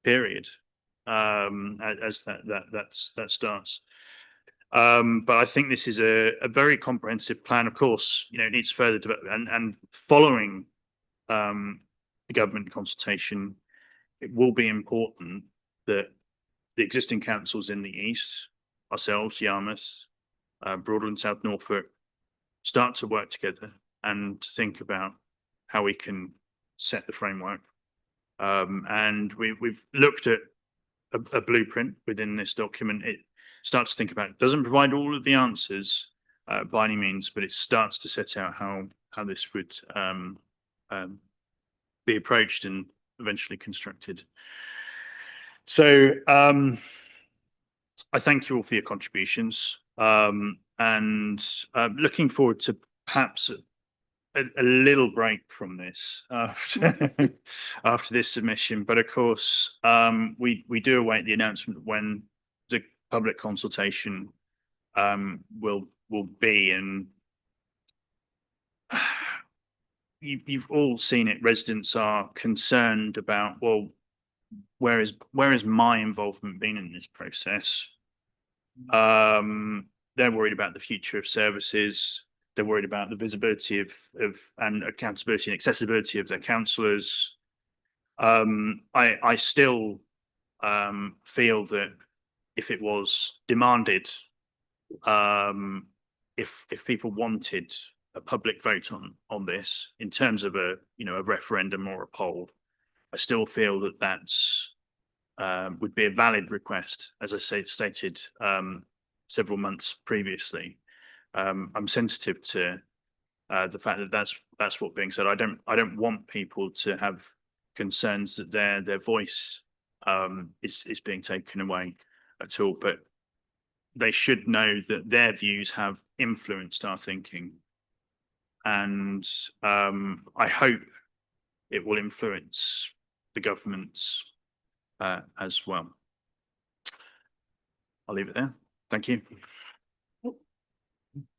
period as that starts. But I think this is a very comprehensive plan. Of course, you know, it needs further development, and following the government consultation, it will be important that the existing councils in the east, ourselves, Yarmouth, Broadland, South Norfolk, start to work together and think about how we can set the framework. And we've looked at a blueprint within this document. It starts to think about, it doesn't provide all of the answers by any means, but it starts to set out how this would be approached and eventually constructed. So I thank you all for your contributions, and looking forward to perhaps a little break from this after this submission. But of course, we do await the announcement when the public consultation will be. And you've all seen it. Residents are concerned about, well, where is my involvement been in this process? They're worried about the future of services. They're worried about the visibility of and accountability and accessibility of their councillors. I still feel that if it was demanded, if people wanted a public vote on this in terms of a referendum or a poll, I still feel that that's would be a valid request, as I stated several months previously. I'm sensitive to the fact that that's what being said. I don't want people to have concerns that their voice is being taken away at all, but they should know that their views have influenced our thinking, and I hope it will influence the government's as well. I'll leave it there. Thank you.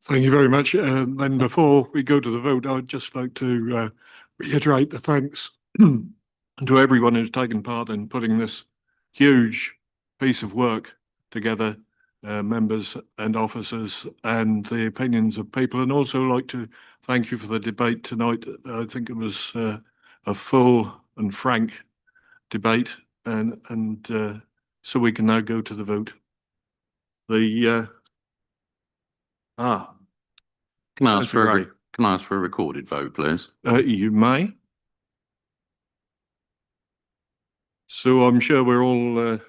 Thank you very much. Then before we go to the vote, I'd just like to reiterate the thanks to everyone who's taken part in putting this huge piece of work together, members and officers, and the opinions of people. And also like to thank you for the debate tonight. I think it was a full and frank debate, and so we can now go to the vote. Can I ask for a recorded vote, please? You may. So I'm sure we're all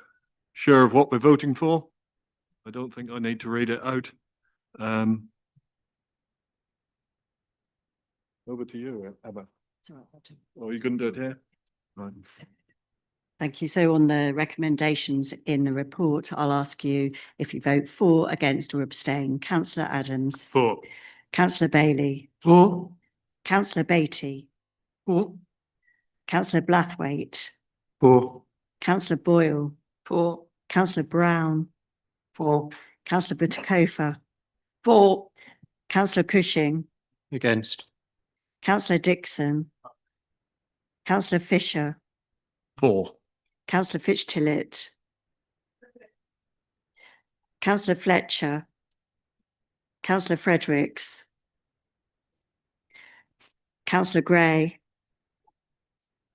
sure of what we're voting for. I don't think I need to read it out. Over to you, Emma. Oh, you couldn't do it here? Right. Thank you. So on the recommendations in the report, I'll ask you if you vote for, against or abstain. Councillor Adams. For. Councillor Bailey. For. Councillor Beattie. For. Councillor Blathwaite. For. Councillor Boyle. For. Councillor Brown. For. Councillor Butikofa. For. Councillor Cushing. Against. Councillor Dixon. Councillor Fisher. For. Councillor Fitch-Tillett. Councillor Fletcher. Councillor Fredericks. Councillor Gray.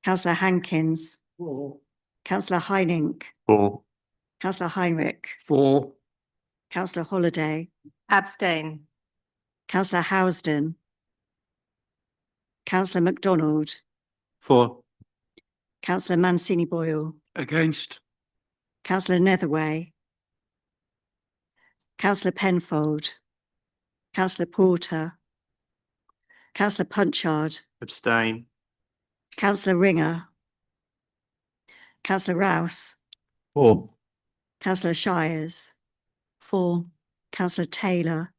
Councillor Hankins. For. Councillor Heinink. For. Councillor Heinrich. For. Councillor Holiday. Abstain. Councillor Housden. Councillor MacDonald. For. Councillor Mancini Boyle. Against. Councillor Netherway. Councillor Penfold. Councillor Porter. Councillor Punchard. Abstain. Councillor Ringer. Councillor Rouse. For. Councillor Shires. 4. Councillor Taylor.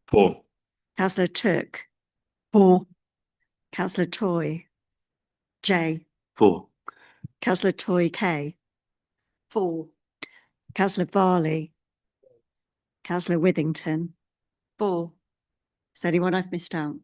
For. Councillor Took. 4. Councillor Toy. J. For. Councillor Toy K. 4. Councillor Varley. Councillor Withington. 4. Is there anyone I've missed out?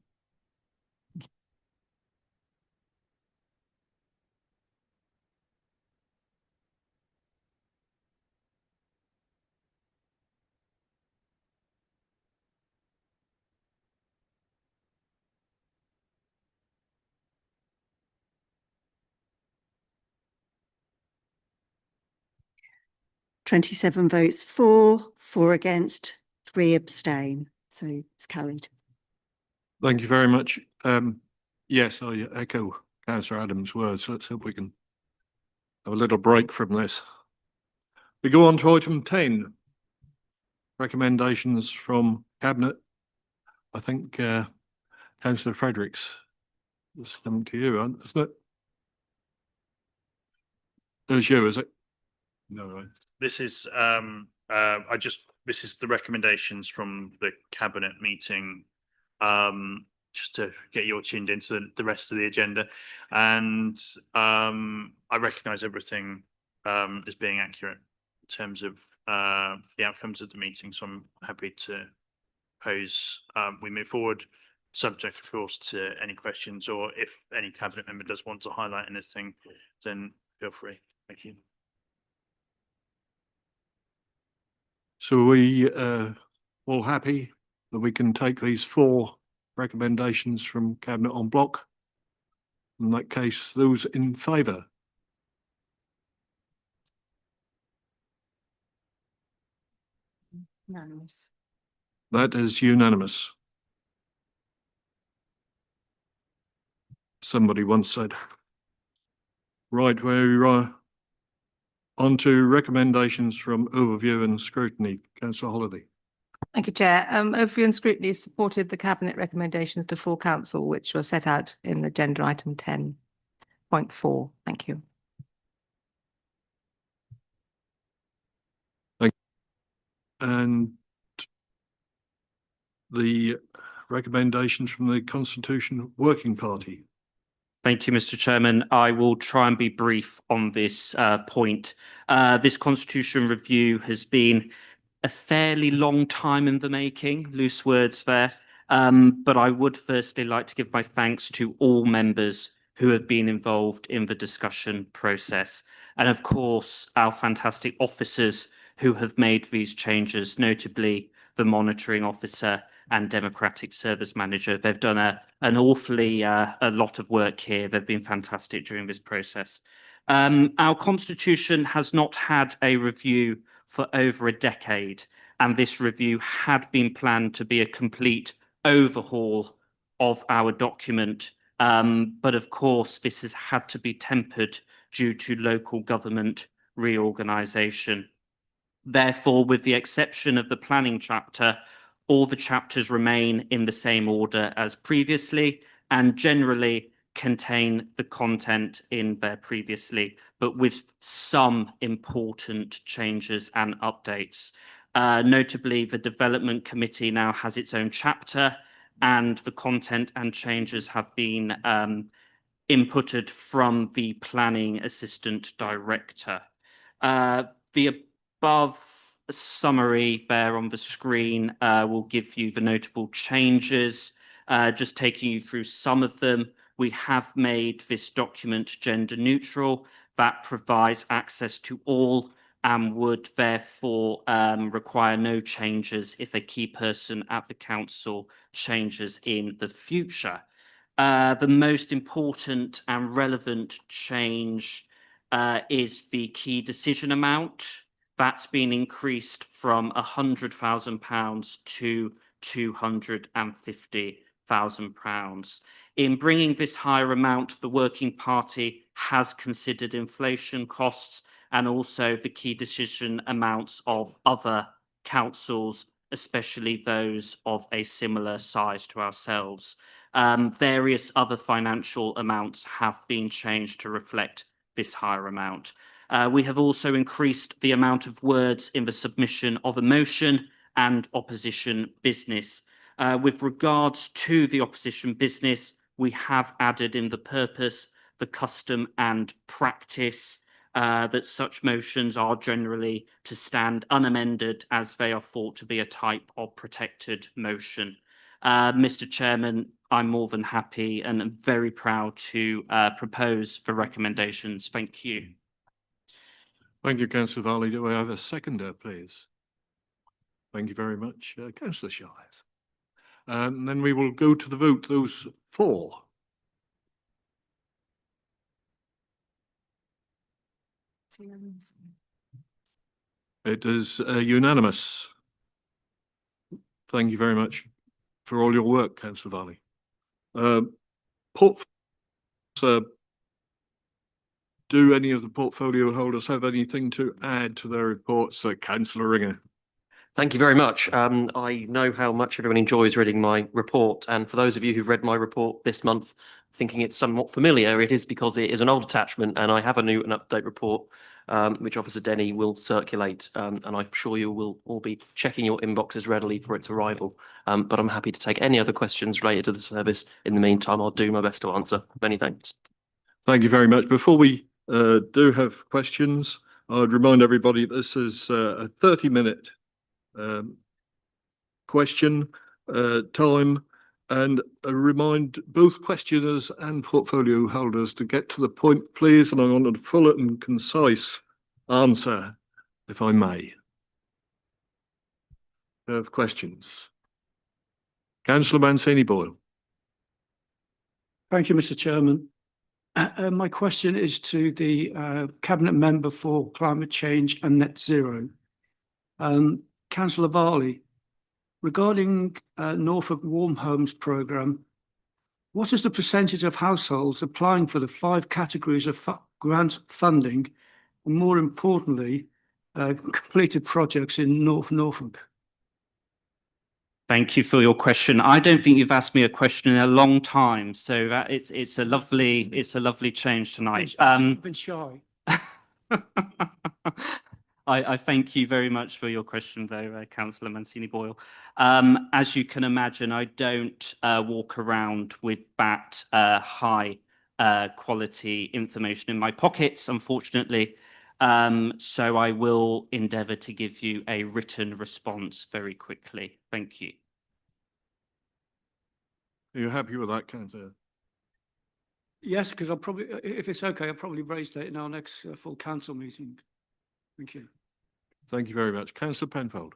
(27 votes for, 4 against, 3 abstain. So it's carried. Thank you very much. Yes, I echo Councillor Adams' words. Let's hope we can have a little break from this. We go on to item 10. Recommendations from Cabinet. I think Councillor Fredericks, this is coming to you, isn't it? It's you, is it? No, right. This is this is the recommendations from the cabinet meeting, just to get you all tuned into the rest of the agenda. And I recognise everything as being accurate in terms of the outcomes of the meeting. So I'm happy to propose we move forward, subject of course to any questions, or if any cabinet member does want to highlight anything, then feel free. Thank you. So are we all happy that we can take these 4 recommendations from Cabinet en bloc? In that case, those in favour? Unanimous. That is unanimous. Somebody once said. Right, we're on to recommendations from overview and scrutiny. Councillor Holliday. Thank you, Chair. Overview and scrutiny supported the Cabinet recommendations to full council, which were set out in agenda item 10.4. Thank you. And the recommendations from the Constitution Working Party. Thank you, Mr. Chairman. I will try and be brief on this point. This constitution review has been a fairly long time in the making, loose words there. But I would firstly like to give my thanks to all members who have been involved in the discussion process. And of course, our fantastic officers who have made these changes, notably the monitoring officer and democratic service manager. They've done an awfully a lot of work here. They've been fantastic during this process. Our constitution has not had a review for over a decade, and this review had been planned to be a complete overhaul of our document. But of course, this has had to be tempered due to local government reorganisation. Therefore, with the exception of the planning chapter, all the chapters remain in the same order as previously and generally contain the content in there previously, but with some important changes and updates. Notably, the Development Committee now has its own chapter, and the content and changes have been inputted from the Planning Assistant Director. The above summary there on the screen will give you the notable changes. Just taking you through some of them, we have made this document gender neutral. That provides access to all and would therefore require no changes if a key person at the council changes in the future. The most important and relevant change is the key decision amount. That's been increased from £100,000 to £250,000. In bringing this higher amount, the Working Party has considered inflation costs and also the key decision amounts of other councils, especially those of a similar size to ourselves. Various other financial amounts have been changed to reflect this higher amount. We have also increased the amount of words in the submission of a motion and opposition business. With regards to the opposition business, we have added in the purpose, the custom and practice that such motions are generally to stand unamended as they are thought to be a type of protected motion. Mr. Chairman, I'm more than happy and I'm very proud to propose the recommendations. Thank you. Thank you, Councillor Varley. Do I have a seconder, please? Thank you very much, Councillor Shires. And then we will go to the vote. Those 4. It is unanimous. Thank you very much for all your work, Councillor Varley. Do any of the portfolio holders have anything to add to their reports? Councillor Ringer. Thank you very much. I know how much everyone enjoys reading my report, and for those of you who've read my report this month, thinking it's somewhat familiar, it is because it is an old attachment, and I have a new and update report, which Officer Denny will circulate, and I'm sure you will all be checking your inboxes readily for its arrival. But I'm happy to take any other questions related to the service. In the meantime, I'll do my best to answer. Many thanks. Thank you very much. Before we do have questions, I'd remind everybody this is a 30-minute question time, and remind both questioners and portfolio holders to get to the point, please, and I want a full and concise answer, if I may. Do you have questions? Councillor Mancini Boyle. Thank you, Mr. Chairman. My question is to the Cabinet Member for Climate Change and Net Zero. Councillor Varley, regarding Norfolk Warm Homes Programme, what is the percentage of households applying for the 5 categories of grant funding, and more importantly, completed projects in North Norfolk? Thank you for your question. I don't think you've asked me a question in a long time, so it's a lovely change tonight. I've been shy. I thank you very much for your question, though, Councillor Mancini Boyle. As you can imagine, I don't walk around with that high quality information in my pockets, unfortunately. So I will endeavour to give you a written response very quickly. Thank you. Are you happy with that, Councillor? Yes, because I'll probably, if it's okay, I'll probably raise that in our next full council meeting. Thank you. Thank you very much. Councillor Penfold.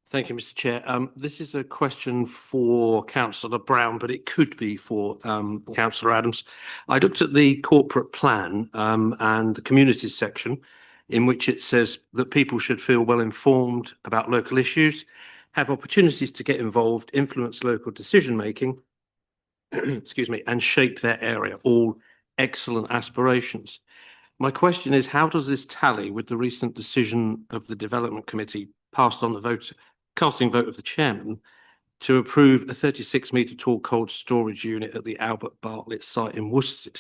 Thank you, Mr. Chair. This is a question for Councillor Brown, but it could be for Councillor Adams. I looked at the corporate plan and the communities section, in which it says that people should feel well informed about local issues, have opportunities to get involved, influence local decision making, excuse me, and shape their area. All excellent aspirations. My question is, how does this tally with the recent decision of the Development Committee passed on the casting vote of the chairman to approve a 36-metre tall cold storage unit at the Albert Bartlett site in Worcester,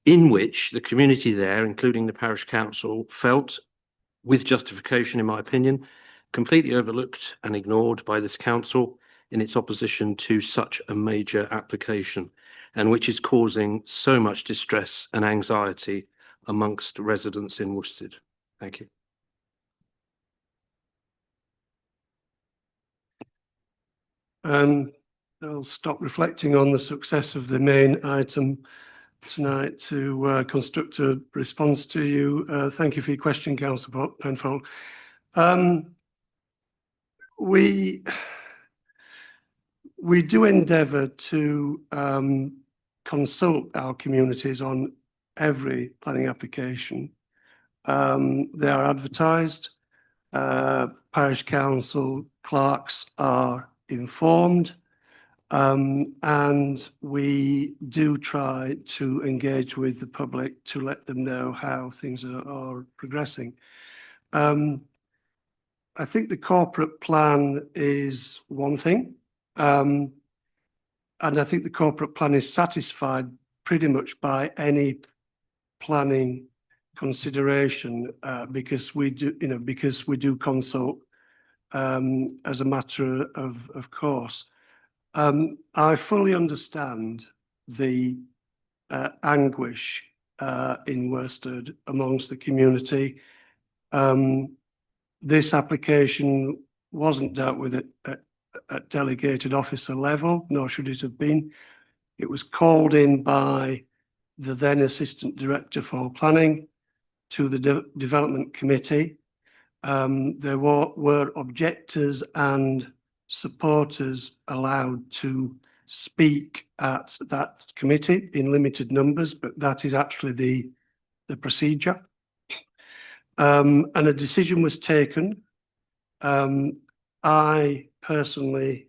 in which the community there, including the parish council, felt, with justification in my opinion, completely overlooked and ignored by this council in its opposition to such a major application, and which is causing so much distress and anxiety amongst residents in Worcester. Thank you. I'll stop reflecting on the success of the main item tonight to construct a response to you. Thank you for your question, Councillor Penfold. We do endeavour to consult our communities on every planning application. They are advertised. Parish council clerks are informed, and we do try to engage with the public to let them know how things are progressing. I think the corporate plan is one thing, and I think the corporate plan is satisfied pretty much by any planning consideration, because we do consult as a matter of course. I fully understand the anguish in Worsted amongst the community. This application wasn't dealt with at delegated officer level, nor should it have been. It was called in by the then Assistant Director for Planning to the Development Committee. There were objectors and supporters allowed to speak at that committee in limited numbers, but that is actually the procedure. And a decision was taken. I personally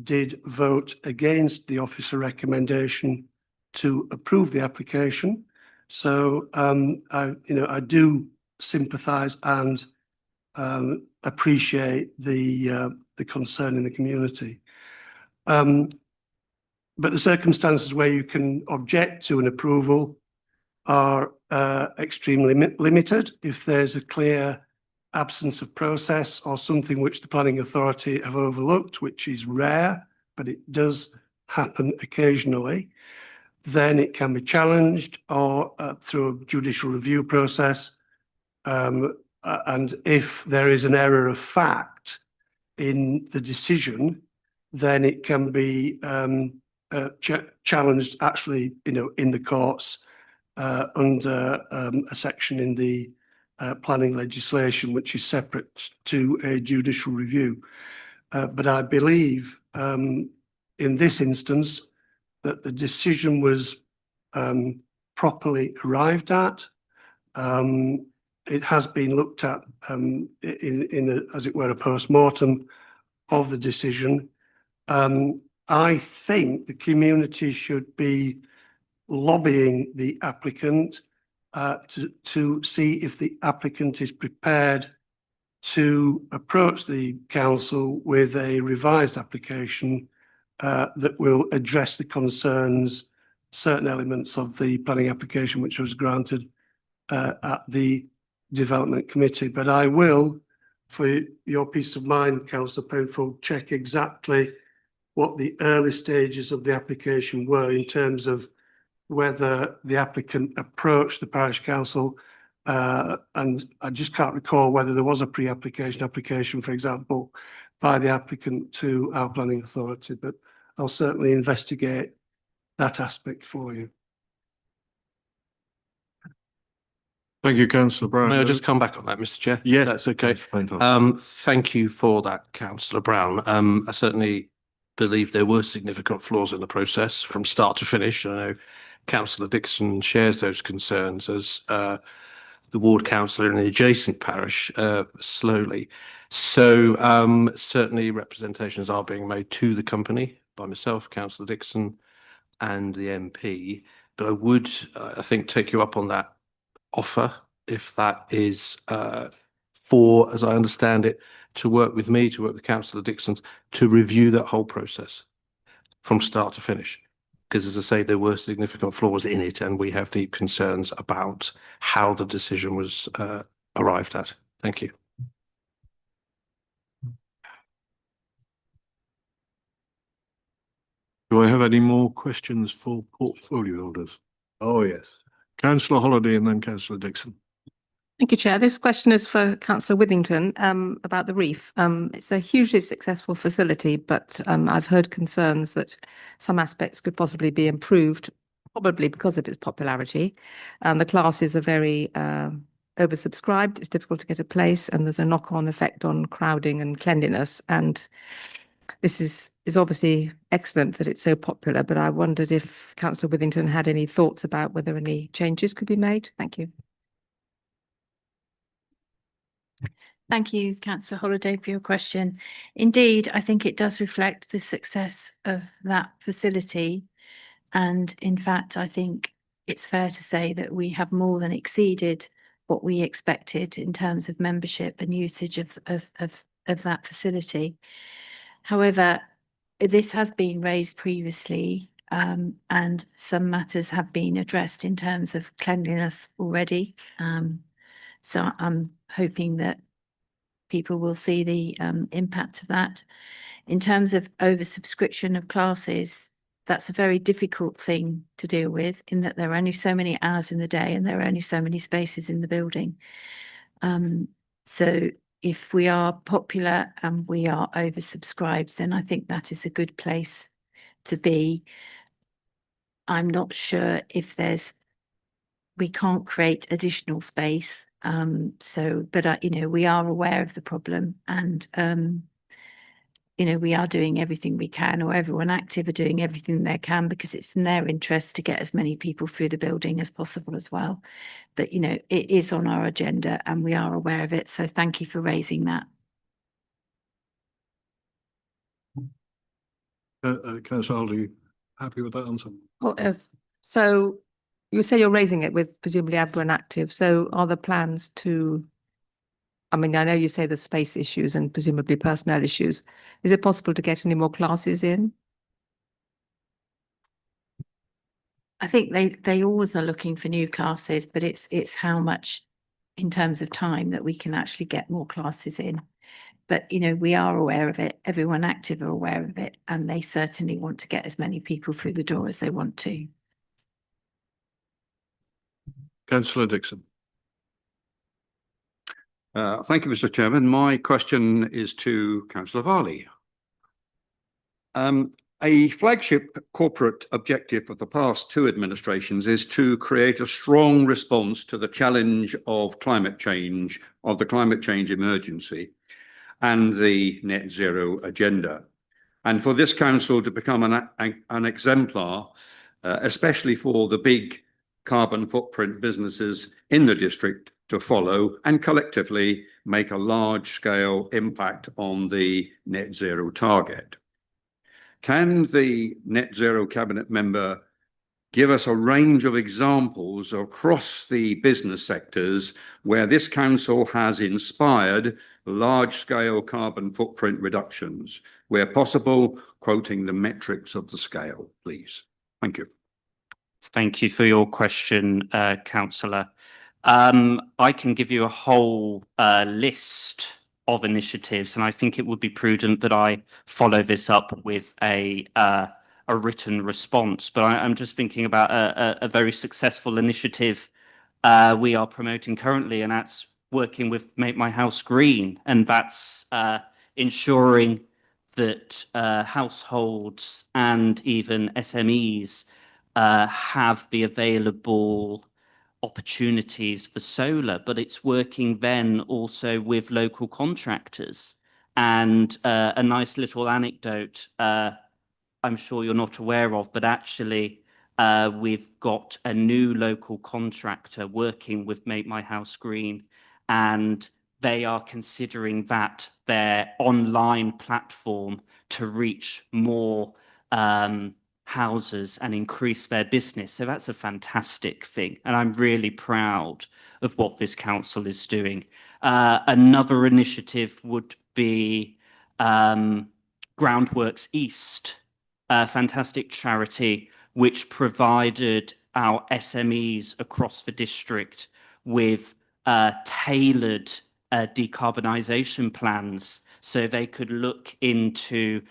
did vote against the officer recommendation to approve the application. So I do sympathise and appreciate the concern in the community. But the circumstances where you can object to an approval are extremely limited. If there's a clear absence of process or something which the planning authority have overlooked, which is rare, but it does happen occasionally. then it can be challenged or through a judicial review process. And if there is an error of fact in the decision, then it can be challenged actually, in the courts under a section in the planning legislation, which is separate to a judicial review. But I believe in this instance that the decision was properly arrived at. It has been looked at as it were, a post-mortem of the decision. I think the community should be lobbying the applicant to see if the applicant is prepared to approach the council with a revised application that will address the concerns, certain elements of the planning application which was granted at the Development Committee. But I will, for your peace of mind, Councillor Penfold, check exactly what the early stages of the application were in terms of whether the applicant approached the parish council, and I just can't recall whether there was a application, for example, by the applicant to our planning authority, but I'll certainly investigate that aspect for you. Thank you, Councillor Brown. May I just come back on that, Mr. Chair? Yeah. That's okay. Thank you for that, Councillor Brown. I certainly believe there were significant flaws in the process from start to finish. I know Councillor Dixon shares those concerns as the ward councillor in the adjacent parish slowly. So certainly representations are being made to the company by myself, Councillor Dixon, and the MP. But I would, I think, take you up on that offer, if that is for, as I understand it, to work with me, to work with Councillor Dixon, to review that whole process from start to finish. Because as I say, there were significant flaws in it, and we have deep concerns about how the decision was arrived at. Thank you. Do I have any more questions for portfolio holders? Oh, yes. Councillor Holliday and then Councillor Dixon. Thank you, Chair. This question is for Councillor Withington about the reef. It's a hugely successful facility, but I've heard concerns that some aspects could possibly be improved, probably because of its popularity. The classes are very oversubscribed. It's difficult to get a place, and there's a knock-on effect on crowding and cleanliness. And this is obviously excellent that it's so popular, but I wondered if Councillor Withington had any thoughts about whether any changes could be made. Thank you. Thank you, Councillor Holliday, for your question. Indeed, I think it does reflect the success of that facility. And in fact, I think it's fair to say that we have more than exceeded what we expected in terms of membership and usage of that facility. However, this has been raised previously, and some matters have been addressed in terms of cleanliness already. So I'm hoping that people will see the impact of that. In terms of oversubscription of classes, that's a very difficult thing to deal with, in that there are only so many hours in the day and there are only so many spaces in the building. So if we are popular and we are oversubscribed, then I think that is a good place to be. I'm not sure if we can't create additional space. But we are aware of the problem, and we are doing everything we can, or everyone active are doing everything they can, because it's in their interest to get as many people through the building as possible as well. But it is on our agenda and we are aware of it. So thank you for raising that. Councillor Holliday, are you happy with that answer? Well, so you say you're raising it with presumably everyone active. So are there plans to, I mean, I know you say the space issues and presumably personnel issues. Is it possible to get any more classes in? I think they always are looking for new classes, but it's how much in terms of time that we can actually get more classes in. But, we are aware of it. Everyone active are aware of it, and they certainly want to get as many people through the door as they want to. Councillor Dixon. Thank you, Mr. Chairman. My question is to Councillor Varley. A flagship corporate objective of the past two administrations is to create a strong response to the challenge of climate change, of the climate change emergency and the net zero agenda. And for this council to become an exemplar, especially for the big carbon footprint businesses in the district to follow and collectively make a large scale impact on the net zero target. Can the net zero cabinet member give us a range of examples across the business sectors where this council has inspired large scale carbon footprint reductions, where possible, quoting the metrics of the scale, please? Thank you. Thank you for your question, Councillor. I can give you a whole list of initiatives, and I think it would be prudent that I follow this up with a written response. But I'm just thinking about a very successful initiative we are promoting currently, and that's working with Make My House Green, and that's ensuring that households and even SMEs have the available opportunities for solar, but it's working then also with local contractors. And a nice little anecdote, I'm sure you're not aware of, but actually we've got a new local contractor working with Make My House Green, and they are considering that their online platform to reach more houses and increase their business. So that's a fantastic thing, and I'm really proud of what this council is doing. Another initiative would be Groundworks East, a fantastic charity which provided our SMEs across the district with tailored decarbonisation plans, so they could look into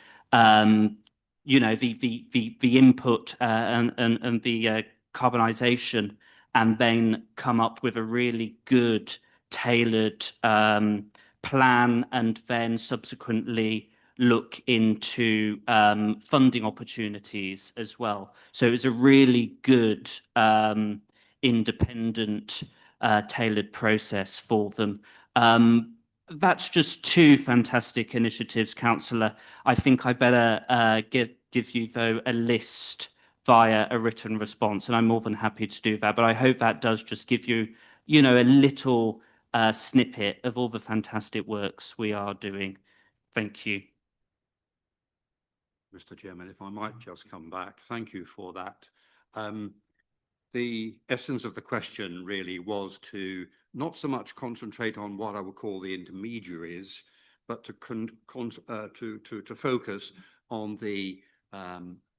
you know, the input and the carbonisation, and then come up with a really good tailored plan, and then subsequently look into funding opportunities as well. So it was a really good independent tailored process for them. That's just two fantastic initiatives, Councillor. I think I better give you, though, a list via a written response, and I'm more than happy to do that. But I hope that does just give you, you know, a little snippet of all the fantastic works we are doing. Thank you. Mr. Chairman, if I might just come back, thank you for that. The essence of the question really was to not so much concentrate on what I would call the intermediaries, but to focus on the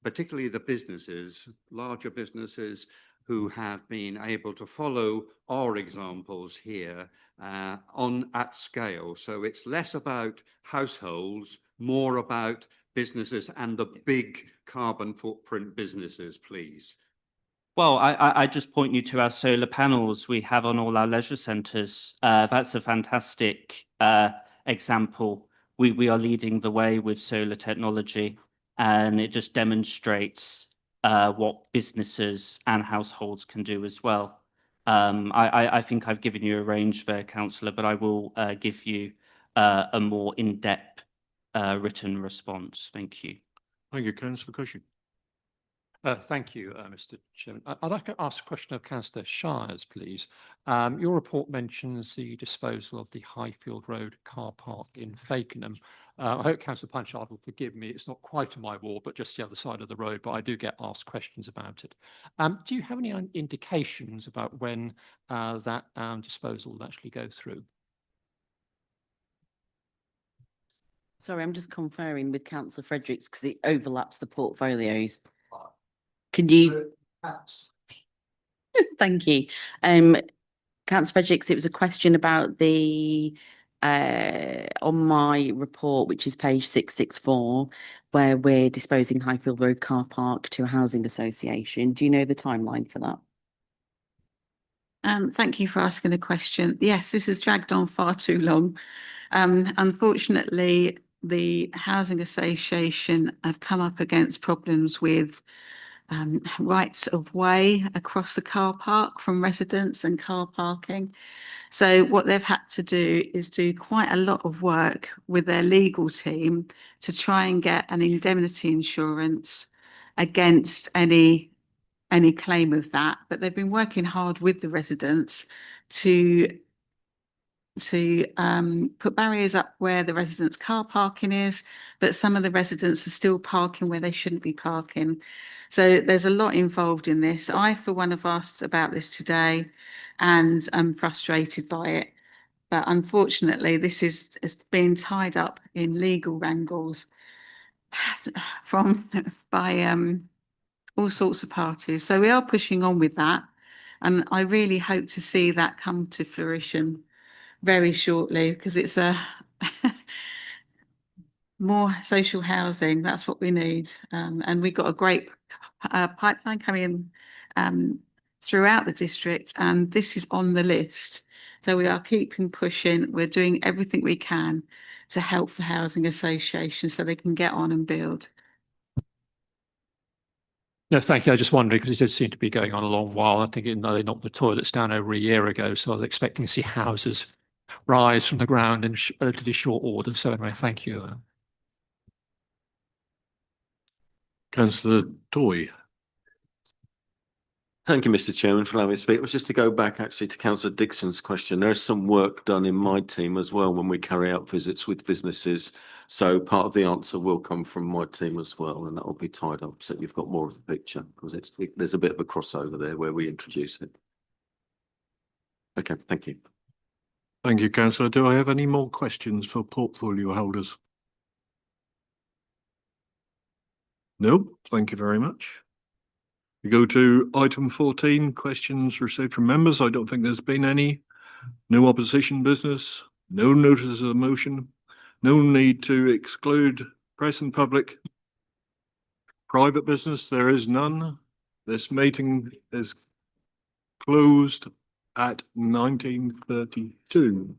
particularly the businesses, larger businesses who have been able to follow our examples here at scale. So it's less about households, more about businesses and the big carbon footprint businesses, please. Well, I just point you to our solar panels we have on all our leisure centres. That's a fantastic example. We are leading the way with solar technology, and it just demonstrates what businesses and households can do as well. I think I've given you a range there, Councillor, but I will give you a more in-depth written response. Thank you. Thank you, Councillor Cushing. Thank you, Mr. Chairman. I'd like to ask a question of Councillor Shires, please. Your report mentions the disposal of the Highfield Road car park in Fakenham. I hope Councillor Punchard will forgive me. It's not quite on my ward, but just the other side of the road, but I do get asked questions about it. Do you have any indications about when that disposal will actually go through? Sorry, I'm just conferring with Councillor Fredericks because it overlaps the portfolios. Can you? Thank you. Councillor Fredericks, it was a question about the on my report, which is page 664, where we're disposing Highfield Road car park to a housing association. Do you know the timeline for that? Thank you for asking the question. Yes, this has dragged on far too long. Unfortunately, the Housing Association have come up against problems with rights of way across the car park from residents and car parking. So what they've had to do is do quite a lot of work with their legal team to try and get an indemnity insurance against any claim of that. But they've been working hard with the residents to put barriers up where the residents' car parking is, but some of the residents are still parking where they shouldn't be parking. So there's a lot involved in this. I, for one, have asked about this today and I'm frustrated by it. But unfortunately, this is being tied up in legal wrangles by all sorts of parties. So we are pushing on with that. And I really hope to see that come to fruition very shortly, because it's more social housing. That's what we need. And we've got a great pipeline coming throughout the district, and this is on the list. So we are keeping pushing. We're doing everything we can to help the housing association so they can get on and build. No, thank you. I just wondered because it did seem to be going on a long while. I think they knocked the toilets down over a year ago, so I was expecting to see houses rise from the ground in relatively short order. So anyway, thank you. Councillor Toy. Thank you, Mr. Chairman, for allowing me to speak. It was just to go back actually to Councillor Dixon's question. There is some work done in my team as well when we carry out visits with businesses. So part of the answer will come from my team as well, and that will be tied up so you've got more of the picture, because there's a bit of a crossover there where we introduce it. Okay, thank you. Thank you, Councillor. Do I have any more questions for portfolio holders? No, thank you very much. We go to item 14, questions received from members. I don't think there's been any. No opposition business, no notices of motion, no need to exclude press and public. Private business, there is none. This meeting is closed at 19:32.